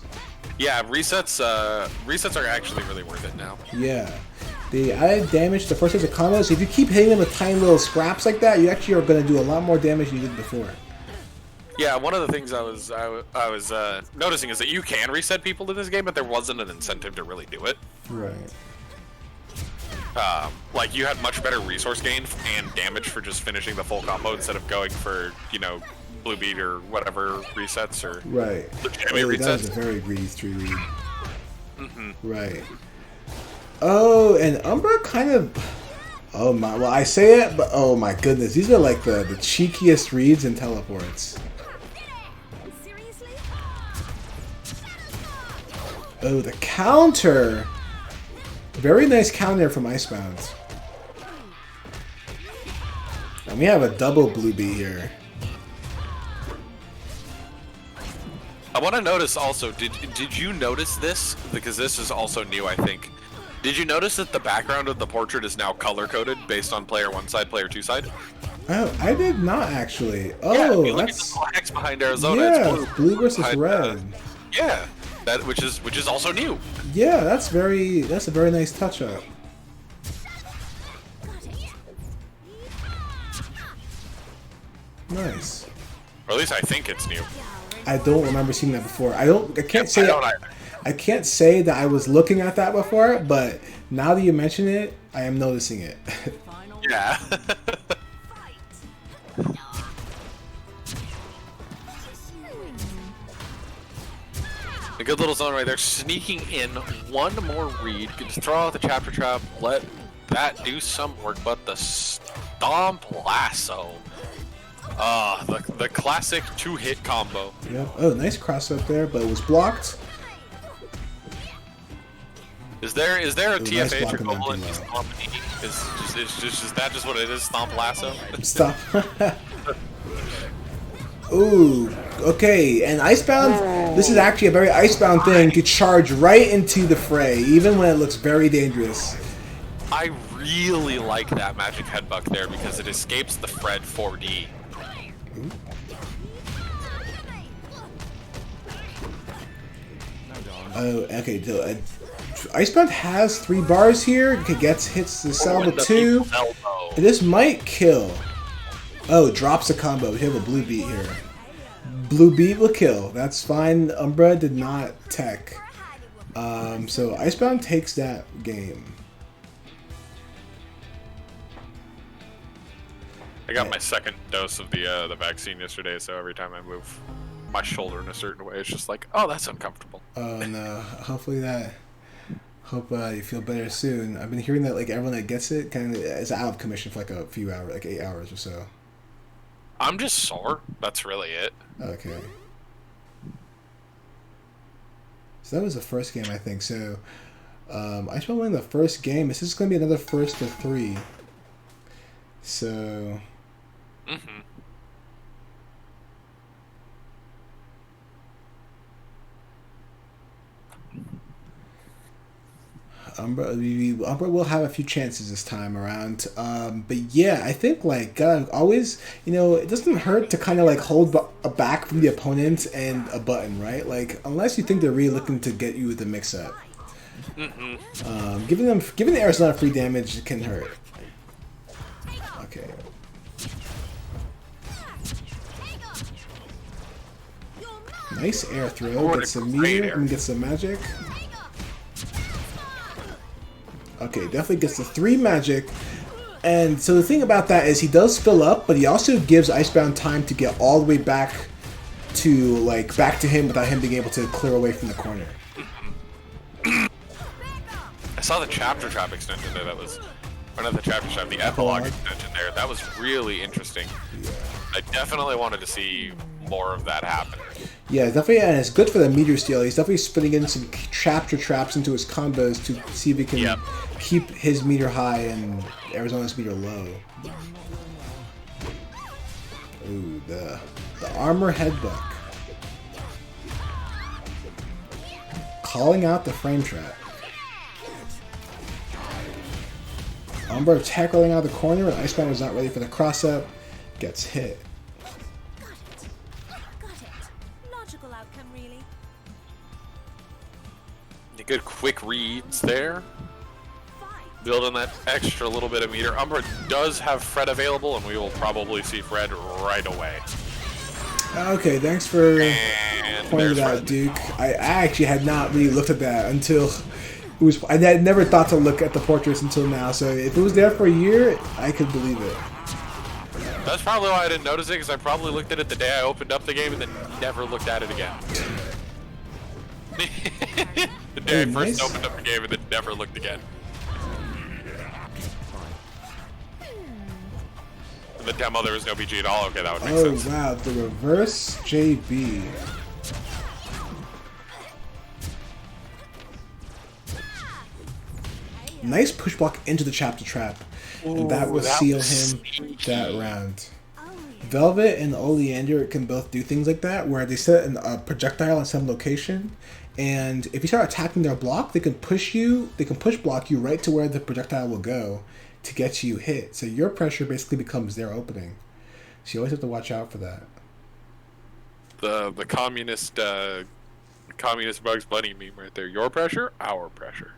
Yeah, resets are actually really worth it now. Yeah, they added damage to the first hits of combos. If you keep hitting them with tiny little scraps like that, you actually are going to do a lot more damage than you did before. Yeah, one of the things I was noticing is that you can reset people in this game, but there wasn't an incentive to really do it. Right. Like you had much better resource gain and damage for just finishing the full combo instead of going for, you know, blue beat or whatever resets or Right. legitimate That was resets. a very greedy 3 read. Right. Oh, and Umbra kind of. Oh my. Well, I say it, but oh my goodness, these are like the cheekiest reads in teleports. Seriously? Oh, the counter. Very nice counter from Icebound. And we have a double blue B here. I want to notice also, did you notice this? Because this is also new, I think. Did you notice that the background of the portrait is now color-coded based on player 1 side, player 2 side? Oh, I did not actually. Yeah, if Oh, you look at that's the flags behind Arizona, yeah, it's blue versus behind, red. Yeah, that which is also new. Yeah, that's a very nice touch up. Nice. Or at least I think it's new. I don't remember seeing that before. I can't I say don't either. I can't say that I was looking at that before, but now that you mention it, I am noticing it. Yeah. A good little zone right there, sneaking in one more read. Can just throw out the chapter trap, let that do some work, but the stomp lasso. The classic 2-hit combo. Yep. Oh, nice cross up there, but it was blocked. Is there a nice TFH block on that equivalent below. to Stomp E? Is that just what it is, Stomp Lasso? Stop. Ooh, okay, and Icebound, this is actually a very Icebound thing to charge right into the fray, even when it looks very dangerous. I really like that magic headbutt there because it escapes the Fred 4D. Oh, okay, so, Icebound has 3 bars here, hits the salvo 2. This might kill. Oh, drops a combo. We have a blue beat here. Blue beat will kill. That's fine. Umbra did not tech. So Icebound takes that game. I got my second dose of the vaccine yesterday, so every time I move my shoulder in a certain way, it's just like, oh, that's uncomfortable. Oh no. Hopefully that. Hope you feel better soon. I've been hearing that like everyone that gets it kind of is out of commission for like a few hours, like 8 hours or so. I'm just sore. That's really it. Okay. So that was the first game, I think. So, Icebound winning the first game. This is going to be another first to 3. So. Mm-hmm. Umbra will have a few chances this time around. But yeah, I think like always, it doesn't hurt to kind of like hold back from the opponent and a button, right? Like unless you think they're really looking to get you with the mix-up. Mm-hmm. Giving the Arizona free damage can hurt. Okay. Nice air throw. Gets some meter and gets some magic. Okay, definitely gets the 3 magic. And so the thing about that is he does fill up, but he also gives Icebound time to get all the way back to him without him being able to clear away from the corner. I saw the chapter trap extension there. That was, or not the chapter trap, the epilogue extension there. That was really interesting. Yeah. I definitely wanted to see more of that happen. Yeah, definitely, and it's good for the meter steal. He's definitely spinning in some chapter traps into his combos to see if he can Yep. keep his meter high and Arizona's meter low. Ooh, the armor headbutt. Calling out the frame trap. Umbra tackling out of the corner, and Iceman was not ready for the cross-up. Gets hit. Got it. Logical outcome, really. The good quick reads there. Fight. Building that extra little bit of meter. Umbra does have Fred available, and we will probably see Fred right away. Okay, thanks for And pointing there's it out, Fred. Duke. I actually had not really looked at that until it was. I had never thought to look at the portraits until now. So if it was there for a year, I could believe it. That's probably why I didn't notice it, because I probably looked at it the day I opened up the game and then never looked at it again. The day I Nice. first opened up the game and then never looked again. And the demo there was no BG at all. Okay, that would make Oh sense. wow, the reverse JB. Nice push block into the chapter trap, and that will that seal was him sneaky. that round. Oh, yeah. Velvet and Oleander can both do things like that, where they set a projectile in some location, and if you start attacking their block, they can push you. They can push block you right to where the projectile will go to get you hit. So your pressure basically becomes their opening. So you always have to watch out for that. The communist Bugs Bunny meme right there. Your pressure, our pressure.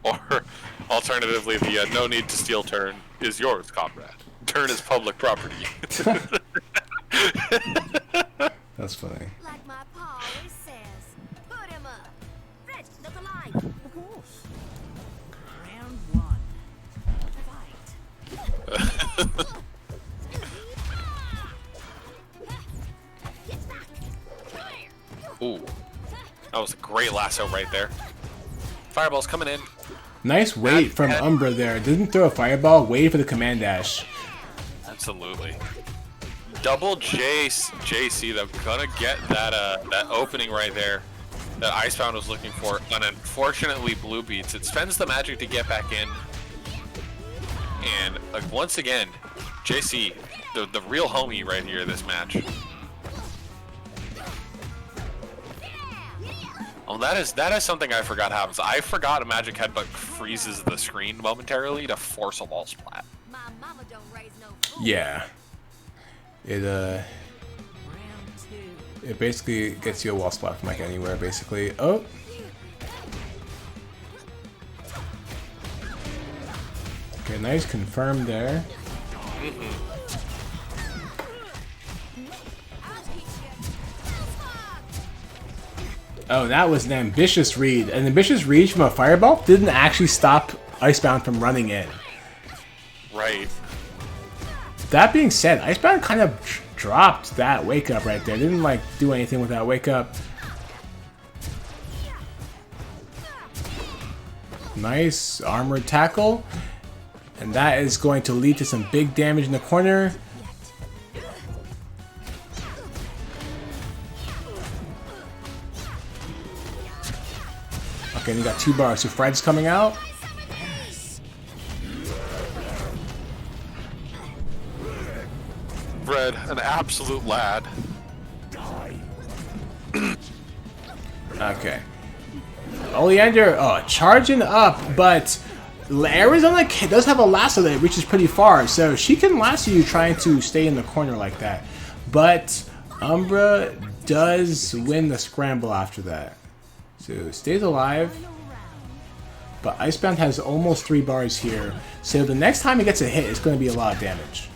Or alternatively, the no need to steal turn is yours, comrade. Turn is public property. That's funny. Like my pa always says. Put him up. Fred, look alive. Of course. Round one. Fight. Get back. Ooh, that was a great lasso right there. Fireball's coming in. Nice wait from Umbra there. Didn't throw a fireball, waited for the command dash. Absolutely. Double JC though, gonna get that that opening right there that Icebound was looking for, and unfortunately Blue beats. It spends the magic to get back in, and once again, JC, the real homie right here this match. Oh, that is something I forgot happens. I forgot a magic headbutt freezes the screen momentarily to force a wall splat. My mama don't raise no fool. Yeah. It Round two. it basically gets you a wall splat from like anywhere basically. Oh. Okay, nice confirm there. Oh, that was an ambitious read. An ambitious read from a fireball didn't actually stop Icebound from running in. Right. That being said, Icebound kind of dropped that wake up right there. Didn't like do anything with that wake up. Nice armored tackle. And that is going to lead to some big damage in the corner. Okay, and you got 2 bars. So Fred's coming out. Fred, an absolute lad. Okay. Oleander, charging up, but Arizona does have a lasso that reaches pretty far, so she can lasso you trying to stay in the corner like that. But Umbra does win the scramble after that. So stays alive. But Icebound has almost 3 bars here, so the next time he gets a hit, it's going to be a lot of damage.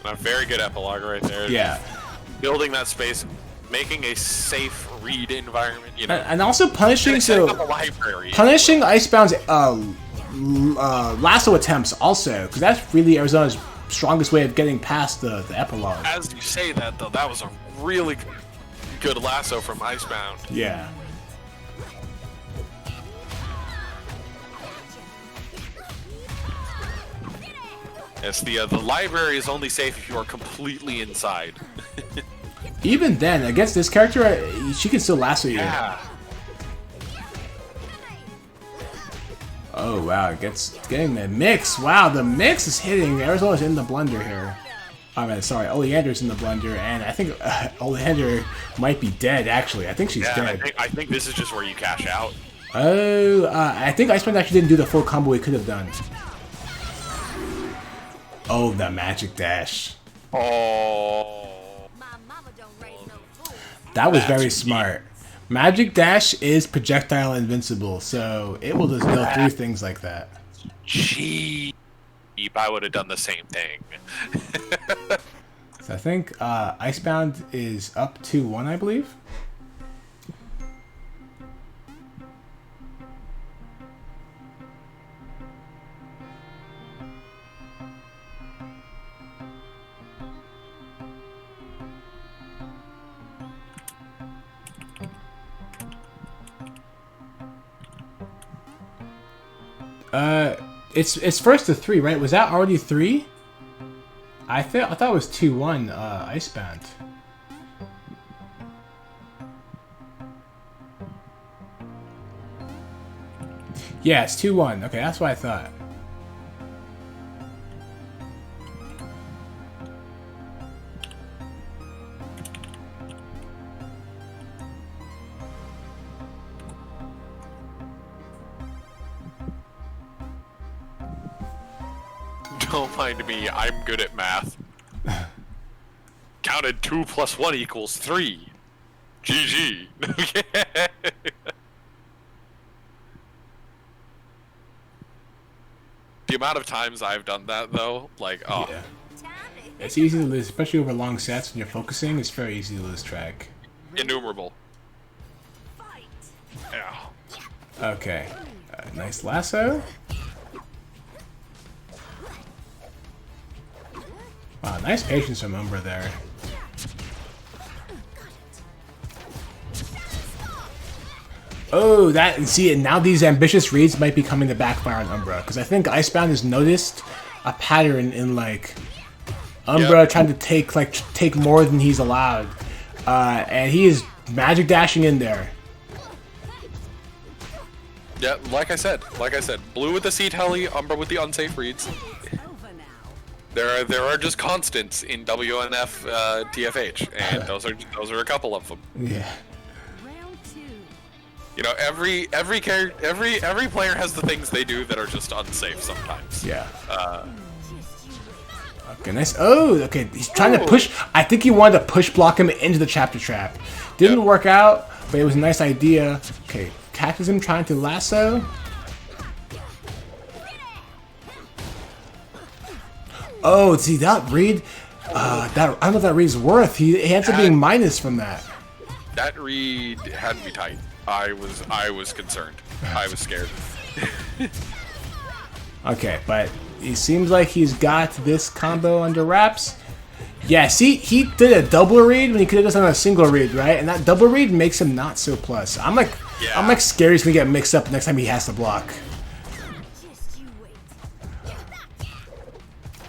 A very good epilogue right there. Yeah. Building that space, making a safe read environment, you know. And also punishing, Setting so up a library. punishing Icebound's lasso attempts also, because that's really Arizona's strongest way of getting past the epilogue. As you say that, though, that was a really Good lasso from Icebound. Yeah. Yes, the library is only safe if you are completely inside. Even then, against this character, she can still lasso you. Yeah. Oh wow, getting the mix. Wow, the mix is hitting. Arizona's in the blender here. I mean, sorry, Oleander's in the blender, and I think Oleander might be dead. Actually, I think she's dead. I think this is just where you cash out. Oh, I think Iceman actually didn't do the full combo he could have done. Oh, the magic dash. Oh. My mama don't raise no fool. That was That's very deep. smart. Magic dash is projectile invincible, so it will just go through things like that. Gee. I would have done the same thing. So I think Icebound is up 2-1, I believe. It's first to 3, right? Was that already 3? I thought it was 2-1 Icebound. Yeah, it's 2-1. Okay, that's what I thought. Don't mind me, I'm good at math. Counted 2 + 1 = 3. GG. The amount of times I've done that, though, like, oh. Yeah. Time to It's easy to lose, especially over long sets when you're focusing. It's very easy to lose track. Innumerable. fight. Yeah. Okay. Nice lasso. Wow, nice patience from Umbra there. Oh, that, and see, and now these ambitious reads might be coming to backfire on Umbra, because I think Icebound has noticed a pattern in, like, Umbra Yep. trying to take more than he's allowed, and he is magic dashing in there. Yeah, like I said, blue with the seat heli, Umbra with the unsafe reads. Over now. There are just constants in WNF TFH, and those are a couple of them. Yeah. Round 2. You know, every player has the things they do that are just unsafe sometimes. Yeah. Just you wait. Okay, nice. Oh, okay. He's trying to push. I think he wanted to push block him into the chapter trap. Didn't Yep. work out, but it was a nice idea. Okay, catches him trying to lasso. Oh, see that read? I don't know if that read's worth. He ends up being minus from that. That read had me tight. I was concerned. I was scared. Okay, but it seems like he's got this combo under wraps. Yeah, see, he did a double read when he could have done a single read, right? And that double read makes him not so plus. I'm like scared he's gonna get mixed up next time he has to block. Just you wait.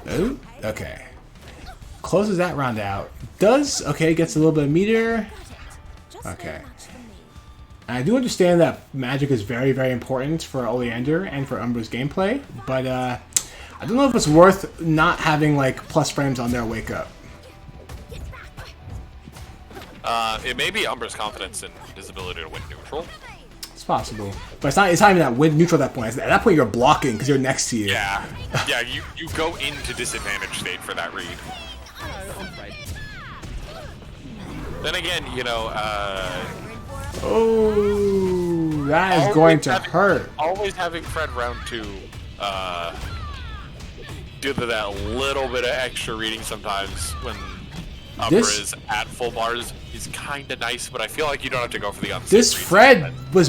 Oh, okay. Closes that round out. Gets a little bit of meter. Just Okay. so much for me. I do understand that magic is very, very important for Oleander and for Umbra's gameplay, but I don't know if it's worth not having like plus frames on their wake up. It may be Umbra's confidence in his ability to win neutral. It's possible, but it's not even that win neutral at that point. At that point, you're blocking because you're next to you. Yeah, yeah. You go into disadvantage state for that read. Then again, you know, Oh, that is going to hurt. always having Fred round 2, do that little bit of extra reading sometimes when Umbra is at full bars is kind of nice, but I feel like you don't have to go for the unsafe This reads. Fred was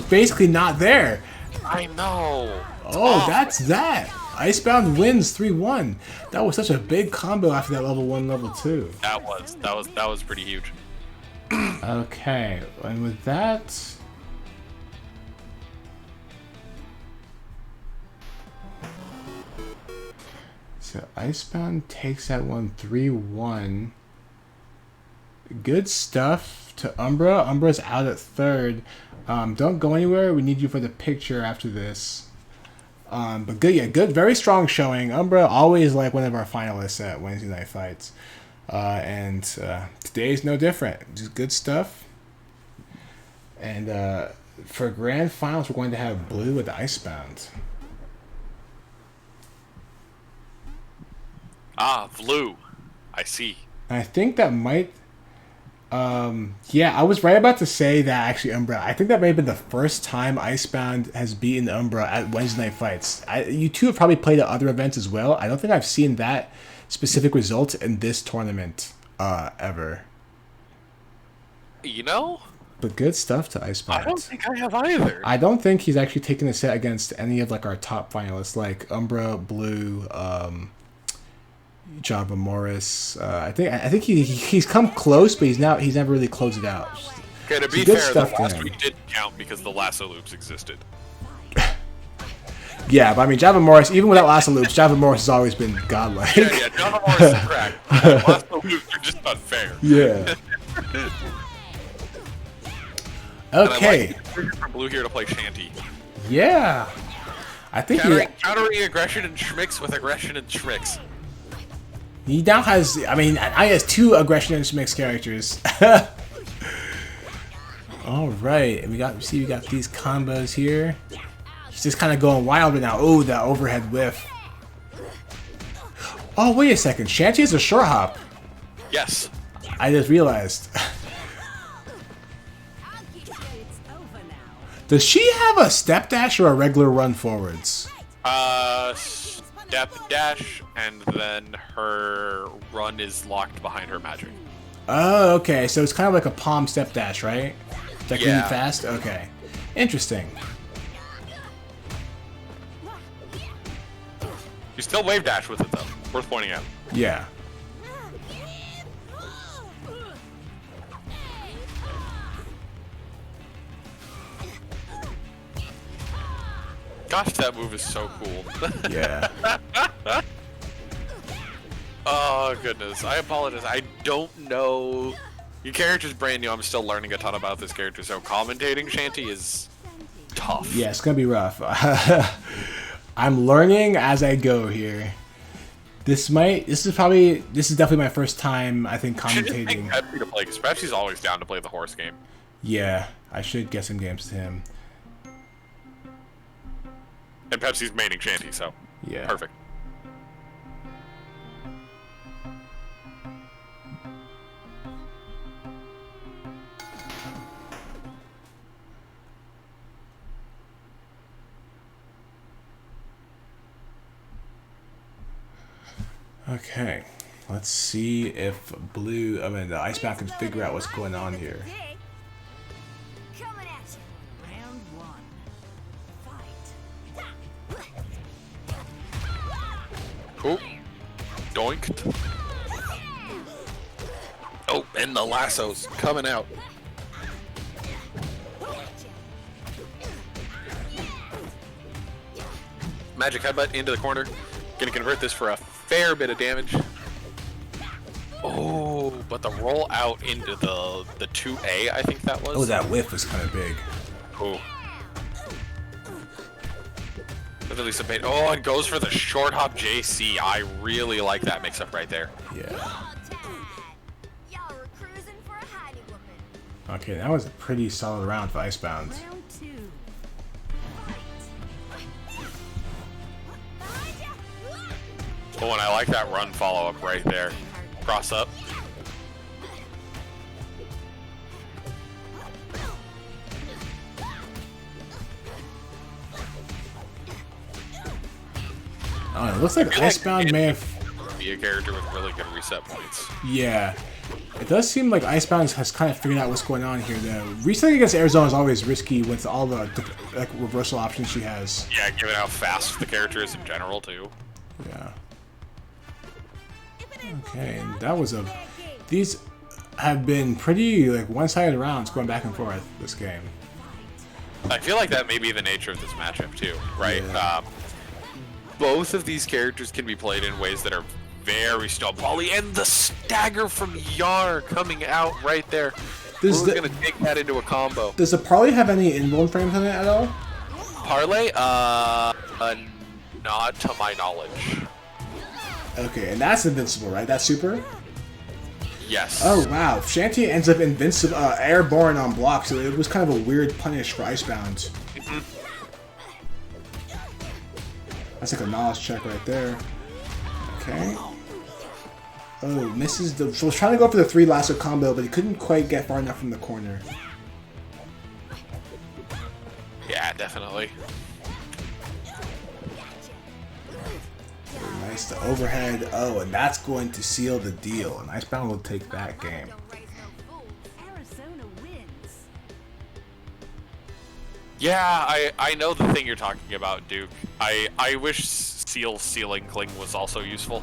basically not there. I know. Oh, that's that. Icebound wins 3-1. That was such a big combo after that level 1, level 2. That was pretty huge. Okay, and with that... So Icebound takes that one 3-1. Good stuff to Umbra. Umbra's out at third. Don't go anywhere. We need you for the picture after this. But good, yeah, good, very strong showing. Umbra always like one of our finalists at Wednesday Night Fights. And today's no different. Just good stuff. And for grand finals, we're going to have Blue with Icebound. Ah, Blue. I see. I think that might... yeah, I was right about to say that actually, Umbra. I think that may have been the first time Icebound has beaten Umbra at Wednesday Night Fights. You two have probably played at other events as well. I don't think I've seen that specific result in this tournament ever. You know? But good stuff to Icebound. I don't think I have either. I don't think he's actually taken a set against any of like our top finalists, like Umbra, Blue, Java Morris. I think he's come close, but he's never really closed it out. Okay, to be good fair, stuff the to last him. week didn't count because the lasso loops existed. Yeah, but I mean, Java Morris, even without lasso loops, Java Morris has always been godlike. Yeah, Java Morris is cracked. The lasso loops are just unfair. Yeah. Okay. And I like from Blue here to play Shanty. Yeah. I think Countering aggression and schmicks with aggression and schmicks. he now has. I mean, I has 2 aggression and mix characters. All right, we got these combos here. He's just kind of going wild right now. Oh, that overhead whiff. Oh, wait a second. Shanty has a short hop. Yes. I just realized. Does she have a step dash or a regular run forwards? Step dash, and then her run is locked behind her magic. Oh, okay. So it's kind of like a palm step dash, right? Like really Yeah. fast? Okay. Interesting. You still wave dash with it though. Worth pointing out. Yeah. Gosh, that move is so cool. Yeah. Oh goodness, I apologize. I don't know. Your character's brand new. I'm still learning a ton about this character, so commentating Shanty is tough. Yeah, it's gonna be rough. I'm learning as I go here. This is definitely my first time, I think, Should just pick commentating. Pepsi to play, because Pepsi's always down to play the horse game. Yeah, I should get some games to him. And Pepsi's maining Shanty, so Yeah. perfect. Okay. Let's see if the Icebound can figure out what's going on here. Coming at you. Round 1. Fight. Oh, doinked. Oh, and the lassos coming out. Magic headbutt into the corner. Gonna convert this for a fair bit of damage. Oh, but the roll out into the 2A, I think that was. Oh, that whiff was kind of big. Oh. With at least a pain. Oh, and goes for the short hop JC. I really like that mix up right there. Yeah. All tied. Y'all were cruising for a hidey whooping. Okay, that was a pretty solid round for Icebound. Round 2. Fight. Behind ya. Oh, and I like that run follow up right there. Cross up. Oh, it looks like Icebound may have... Be a character with really good reset points. Yeah. It does seem like Icebound has kind of figured out what's going on here, though. Resetting against Arizona is always risky with all the like reversal options she has. Yeah, given how fast the character is in general, too. Yeah. Okay, and that was a... These... have been pretty like one-sided rounds going back and forth this game. I feel like that may be the nature of this matchup too, right? Yeah. Both of these characters can be played in ways that are very snowbally, and the stagger from Yar coming out right there. Who's gonna take that into a combo? Does the Parley have any invuln frames on it at all? Parlay? Not to my knowledge. Okay, and that's invincible, right? That's super? Yes. Oh, wow. Shanty ends up invincible, airborne on block, so it was kind of a weird punish for Icebound. That's like a knowledge check right there. Okay. Oh, misses the... So I was trying to go for the 3 lasso combo, but he couldn't quite get far enough from the corner. Yeah, definitely. Nice, the overhead. Oh, and that's going to seal the deal. And Icebound will take that game. Arizona wins. Yeah, I know the thing you're talking about, Duke. I wish Sealing Cling was also useful.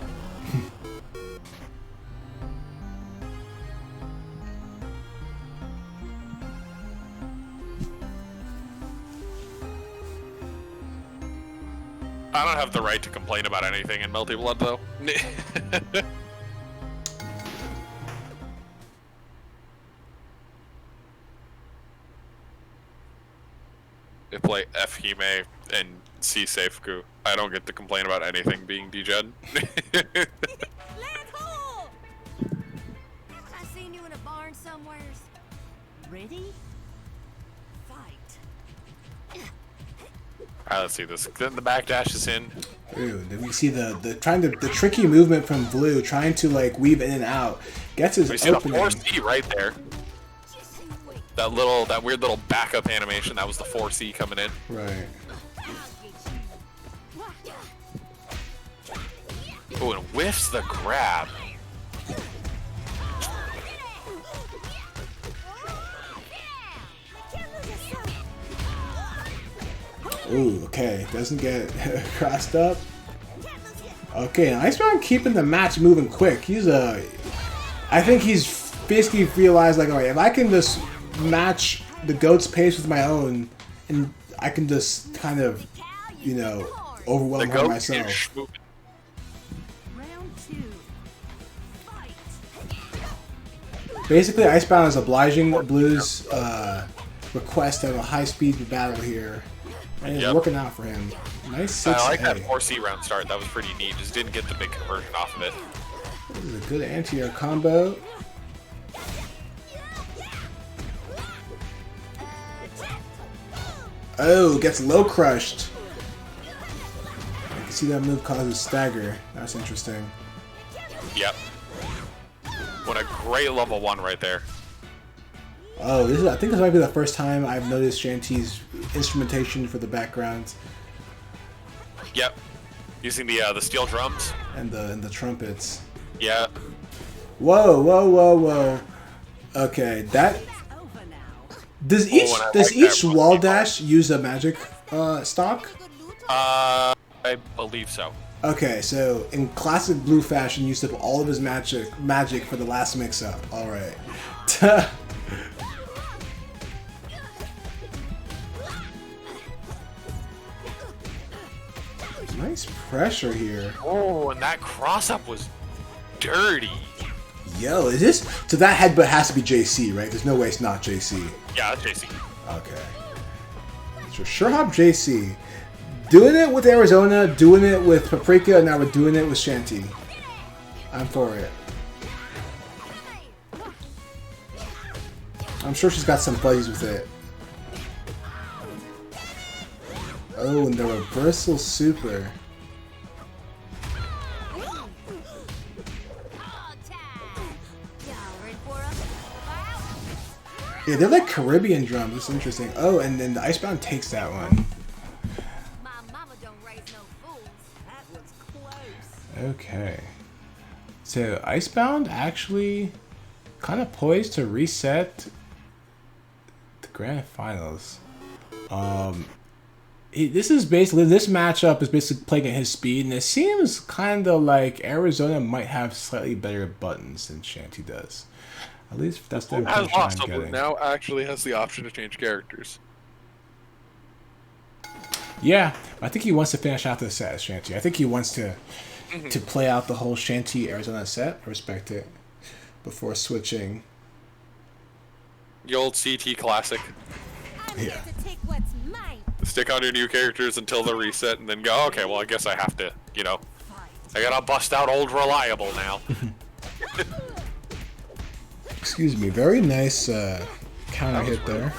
I don't have the right to complain about anything in Melty Blood, though. They play F Hime and C Safeku. I don't get to complain about anything being degen. Let's go! I seen you in a barn somewheres. Ready? Fight. Alright, let's see this. Then the backdash is in. Ooh, then we see the tricky movement from Blue, trying to like weave in and out. Gets his We see the opening. 4C right there. That weird little backup animation. That was the 4C coming in. Right. Oh, and whiffs the grab. Ooh, okay. Doesn't get crossed up. Okay, Icebound keeping the match moving quick. I think he's basically realized, like, alright, if I can just match the GOAT's pace with my own, and I can just kind of, you know, overwhelm her myself. Round 2. Fight. Basically, Icebound is obliging Blue's request to have a high-speed battle here. And it's working out for him. Nice 6A. I like that 4C round start. That was pretty neat. Just didn't get the big conversion off of it. This is a good anti-air combo. Oh, gets low crushed. I can see that move causes stagger. That's interesting. Yep. What a great level 1 right there. Oh, I think this might be the first time I've noticed Shanty's instrumentation for the background. Yep. Using the steel drums. And the trumpets. Yeah. Whoa, whoa, whoa, whoa. Okay, that... Does each wall dash use a magic stock? I believe so. Okay, so in classic Blue fashion, used up all of his magic for the last mix-up. All right. Nice pressure here. Oh, and that cross-up was dirty. Yo, is this... So that headbutt has to be JC, right? There's no way it's not JC. Yeah, that's JC. Okay. So sure hop JC. Doing it with Arizona, doing it with Paprika, and now we're doing it with Shanty. I'm for it. I'm sure she's got some buddies with it. Oh, and the reversal super. Yeah, they're like Caribbean drums. It's interesting. Oh, and then the Icebound takes that one. My mama don't raise no fools. That was close. Okay. So Icebound actually kind of poised to reset the grand finals. This matchup is basically playing at his speed, and it seems kind of like Arizona might have slightly better buttons than Shanty does. At least that's the Who has impression I'm lost someone getting. now actually has the option to change characters. Yeah, I think he wants to finish out the set as Shanty. I think he wants to play out the whole Shanty Arizona set. I respect it. Before switching. The old CT classic. I'm here to take what's mine. Stick on your new characters until the reset, and then go, okay, well, I guess I have to, you know, I gotta bust out old reliable now. Excuse me. Very nice counter hit there.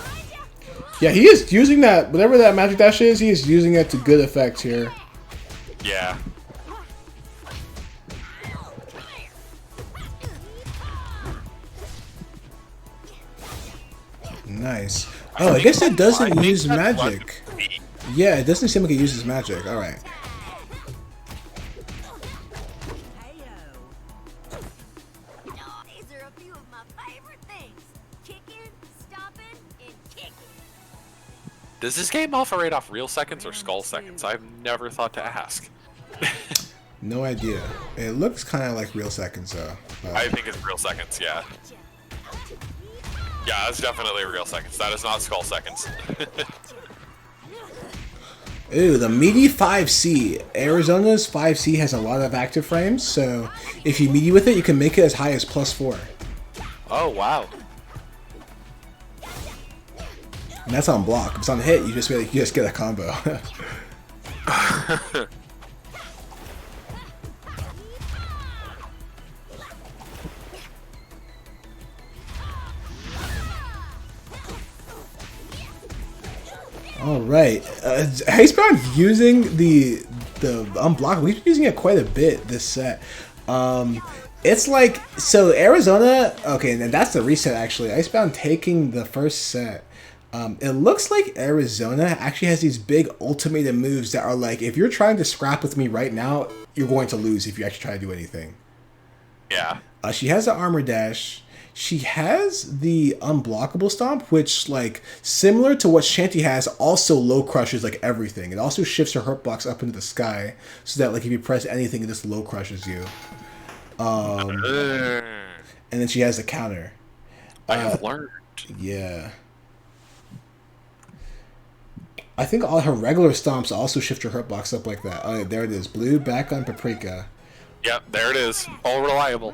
Yeah, he is using that, whatever that magic dash is, he is using it to good effect here. Yeah. Nice. Oh, I guess it doesn't use that's magic. Yeah, it doesn't seem like it uses magic. Alright. These are a few of my favorite things. Kicking, stomping, and kicking. Does this game operate off real seconds or skull seconds? I've never thought to ask. No idea. It looks kind of like real seconds, though. I think it's real seconds, yeah. Yeah, that's definitely real seconds. That is not skull seconds. Ooh, the meaty 5C. Arizona's 5C has a lot of active frames, so if you meaty with it, you can make it as high as +4. Oh, wow. And that's on block. If it's on hit, you just get a combo. All right, Icebound's using the unblock. We've been using it quite a bit this set. It's like, so Arizona. Okay, and that's the reset actually. Icebound taking the first set. It looks like Arizona actually has these big ultimatum moves that are like, if you're trying to scrap with me right now, you're going to lose if you actually try to do anything. Yeah. She has the armor dash. She has the unblockable stomp, which, like, similar to what Shanty has, also low crushes like everything. It also shifts her hurt box up into the sky, so that, like, if you press anything, it just low crushes you. And then she has the counter. I have learned. Yeah. I think all her regular stomps also shift her hurt box up like that. Oh, there it is. Blue back on Paprika. Yep, there it is. All reliable.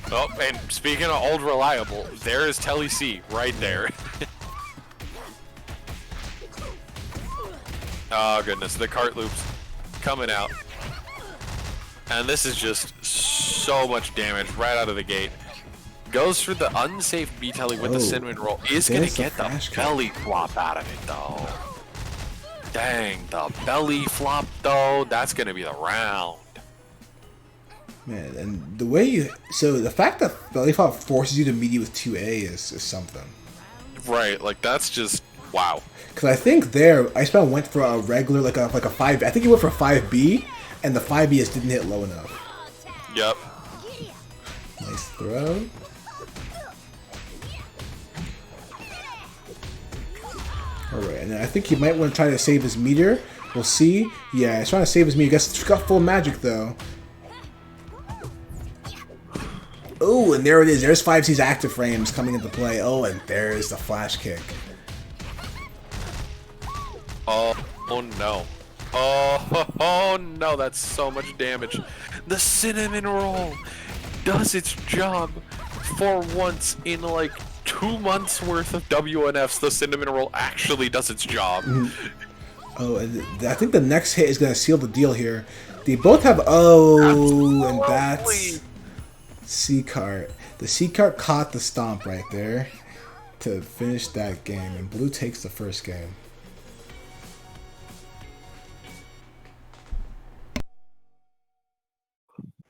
Oh, and speaking of old reliable, there is Telly C right there. Oh goodness, the cart loops coming out. And this is just so much damage right out of the gate. Goes for the unsafe B Telly with the cinnamon roll. Is gonna get the belly flop out of it though. Dang, the belly flop though, that's gonna be the round. Man, and the way you... So, the fact that belly flop forces you to meet you with 2A is something. Right, like that's just... wow. Because I think there, Icebound went for a regular, like a 5... I think he went for 5B, and the 5B just didn't hit low enough. Yep. Nice throw. Alright, and I think he might want to try to save his meter. We'll see. Yeah, he's trying to save his meter. Guess it's got full magic, though. Oh, and there it is. There's 5C's active frames coming into play. Oh, and there's the flash kick. Oh no. Oh no, that's so much damage. The cinnamon roll does its job for once in like 2 months worth of WNFs. The cinnamon roll actually does its job. Oh, and I think the next hit is going to seal the deal here. They both have... Oh, and that's... C-Cart. The C-Cart caught the stomp right there to finish that game, and Blue takes the first game.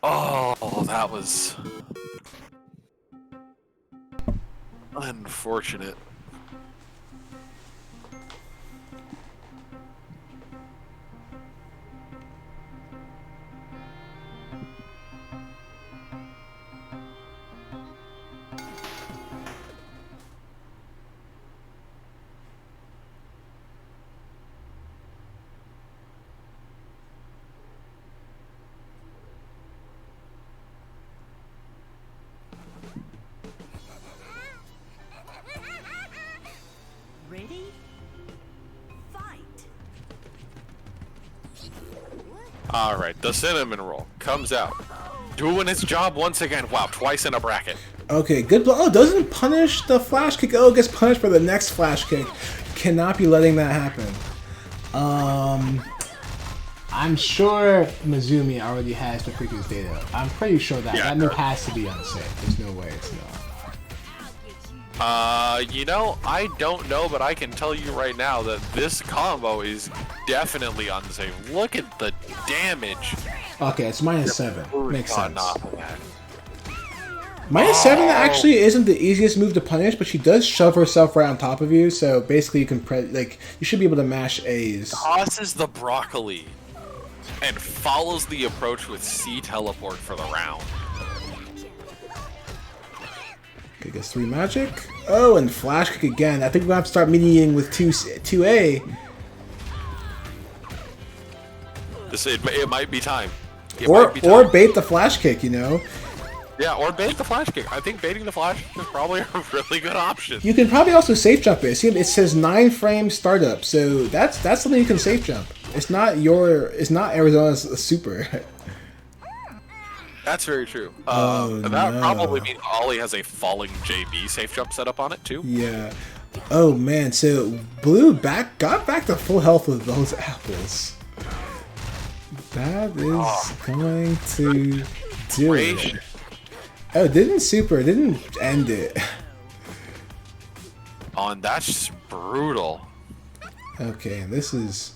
Oh, that was unfortunate. All right, the cinnamon roll comes out, doing its job once again. Wow, twice in a bracket. Okay, good block. Oh, doesn't punish the flash kick. Oh, gets punished for the next flash kick. Cannot be letting that happen. I'm sure Mizumi already has the previous data. I'm pretty sure that that move has to be unsafe. There's no way it's not. You know, I don't know, but I can tell you right now that this combo is definitely unsafe. Look at the damage. Okay, it's -7. Makes sense. Off of that. -7 actually isn't the easiest move to punish, but she does shove herself right on top of you, so basically you can you should be able to mash A's. Tosses the broccoli and follows the approach with C teleport for the round. Okay, gets 3 magic. Oh, and flash kick again. I think we're gonna have to start meeting with 2A. It might be time. Or bait the flash kick, you know. Yeah, or bait the flash kick. I think baiting the flash is probably a really good option. You can probably also safe jump it. See, it says 9 frame startup, so that's something you can safe jump. It's not Arizona's super. That's very true. Oh, that no. probably means Ollie has a falling JB safe jump set up on it too. Yeah. Oh man, so Blue got back to full health with those apples. That is going to do it. Oh, it didn't end it. Oh, and that's just brutal. Okay, this is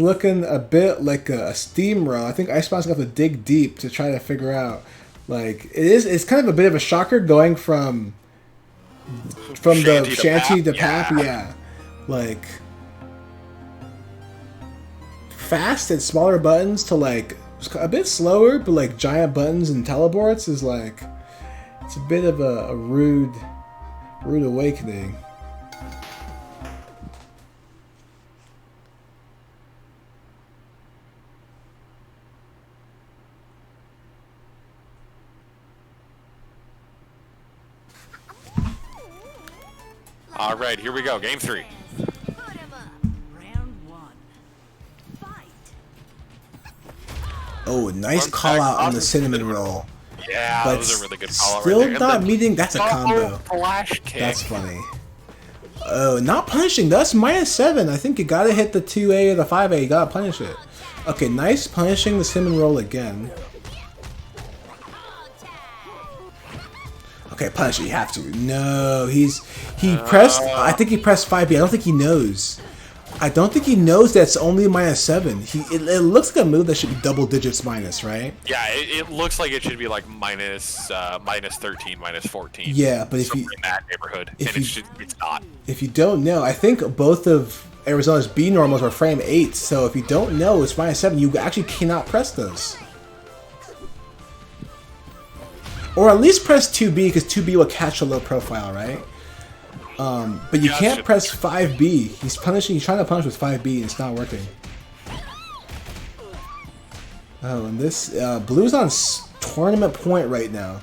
looking a bit like a steamroll. I think Icebound's gonna have to dig deep to try to figure out. Like it's kind of a bit of a shocker going from the shanty to pap, yeah. Like fast and smaller buttons to like a bit slower, but like giant buttons and teleports is like it's a bit of a rude awakening. All right, here we go. Game 3. Put him up. Round 1. Fight. Oh, nice call out on the cinnamon roll. Yeah, But that was a really good call out still right there. not And the meeting. That's a combo. Flash kick. That's funny. Oh, not punishing. That's -7. I think you gotta hit the 2A or the 5A. You gotta punish it. Okay, nice punishing the cinnamon roll again. Okay, punish it. You have to. No, he pressed. I think he pressed 5B. I don't think he knows. I don't think he knows that's only -7. It looks like a move that should be double digits minus, right? Yeah, it looks like it should be like minus 13, minus 14. Yeah, but if you in that neighborhood, if and you- it's not. if you don't know, I think both of Arizona's B normals are frame 8. So if you don't know it's -7, you actually cannot press those. Or at least press 2B, because 2B will catch a low profile, right? But you can't press 5B. He's trying to punish with 5B, and it's not working. Oh, and this Blue's on tournament point right now.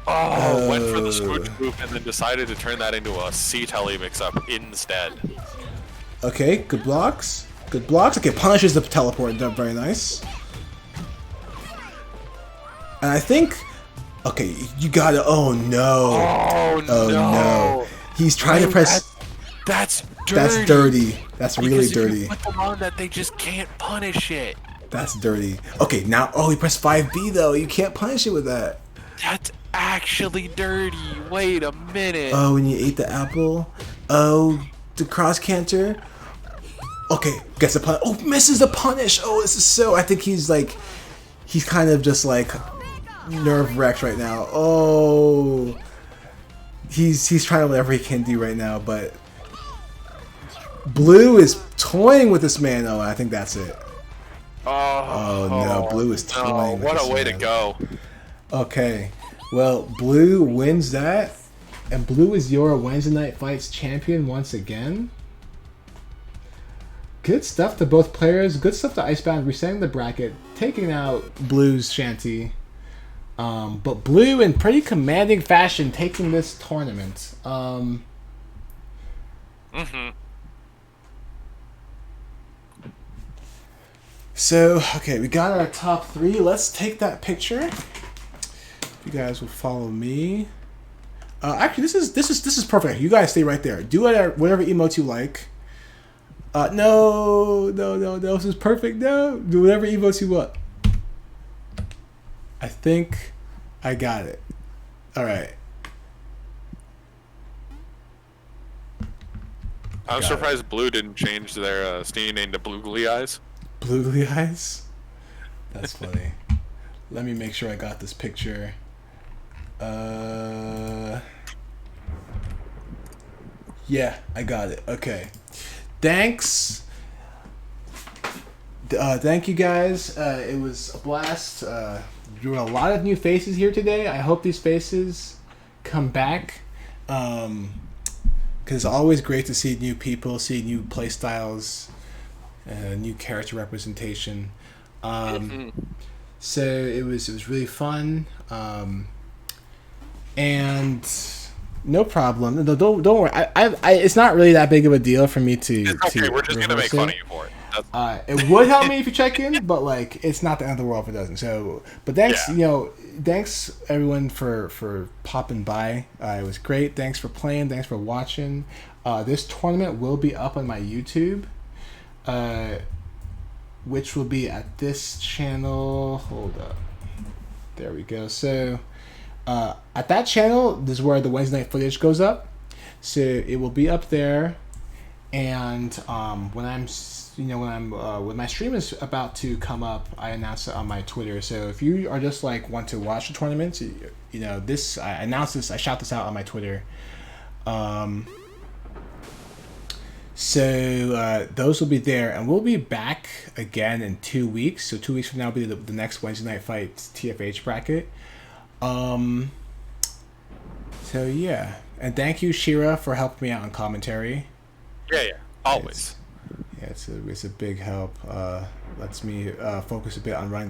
Oh, went for the smooch move and then decided to turn that into a C-Telly mix-up instead. Okay, good blocks. Good blocks. Okay, punishes the teleport. Very nice. And I think, okay, you gotta. Oh no! Oh no! He's trying to press. That's dirty. That's dirty. That's really Because if dirty. you put them on that, they just can't punish it. That's dirty. Okay, now. Oh, he pressed 5B though. You can't punish it with that. That's actually dirty. Wait a minute. Oh, when you ate the apple. Oh, the cross canter. Okay, gets the punish. Oh, misses the punish. Oh, this is so. I think he's kind of just like nerve wrecked right now. Oh, he's trying whatever he can do right now, but Blue is toying with this man. Oh, I think that's it. Oh no, Blue is toying. With What this a way man. to go. Okay, well, Blue wins that, and Blue is your Wednesday Night Fights champion once again. Good stuff to both players. Good stuff to Icebound resetting the bracket, taking out Blue's shanty. But Blue, in pretty commanding fashion, taking this tournament. So, okay, we got our top 3. Let's take that picture. If you guys will follow me. Actually, this is perfect. You guys stay right there. Do whatever emotes you like. No, this is perfect. No, do whatever emotes you want. I think I got it. All right. I'm surprised Blue didn't change their Steam name to Blue Glee Eyes. Blue Glee Eyes? That's funny. Let me make sure I got this picture. Yeah, I got it. Okay. Thanks. Thank you guys. It was a blast. There were a lot of new faces here today. I hope these faces come back. Because it's always great to see new people, see new play styles, new character representation. So it was really fun. And no problem. No, don't worry. I it's not really that big of a deal for me to. It's okay. We're just gonna make fun of you for it. It would help me if you check in, but like it's not the end of the world if it doesn't. So, but thanks, thanks everyone for popping by. It was great. Thanks for playing. Thanks for watching. This tournament will be up on my YouTube, which will be at this channel. Hold up. There we go. So, at that channel, this is where the Wednesday night footage goes up. So it will be up there, and when my stream is about to come up, I announce it on my Twitter. So if you are just like want to watch the tournament, I announce this, I shout this out on my Twitter. So those will be there, and we'll be back again in 2 weeks. So 2 weeks from now will be the next Wednesday night fight TFH bracket. So yeah, and thank you, Shira, for helping me out on commentary. Yeah, always. It's a big help. Lets me focus a bit on running the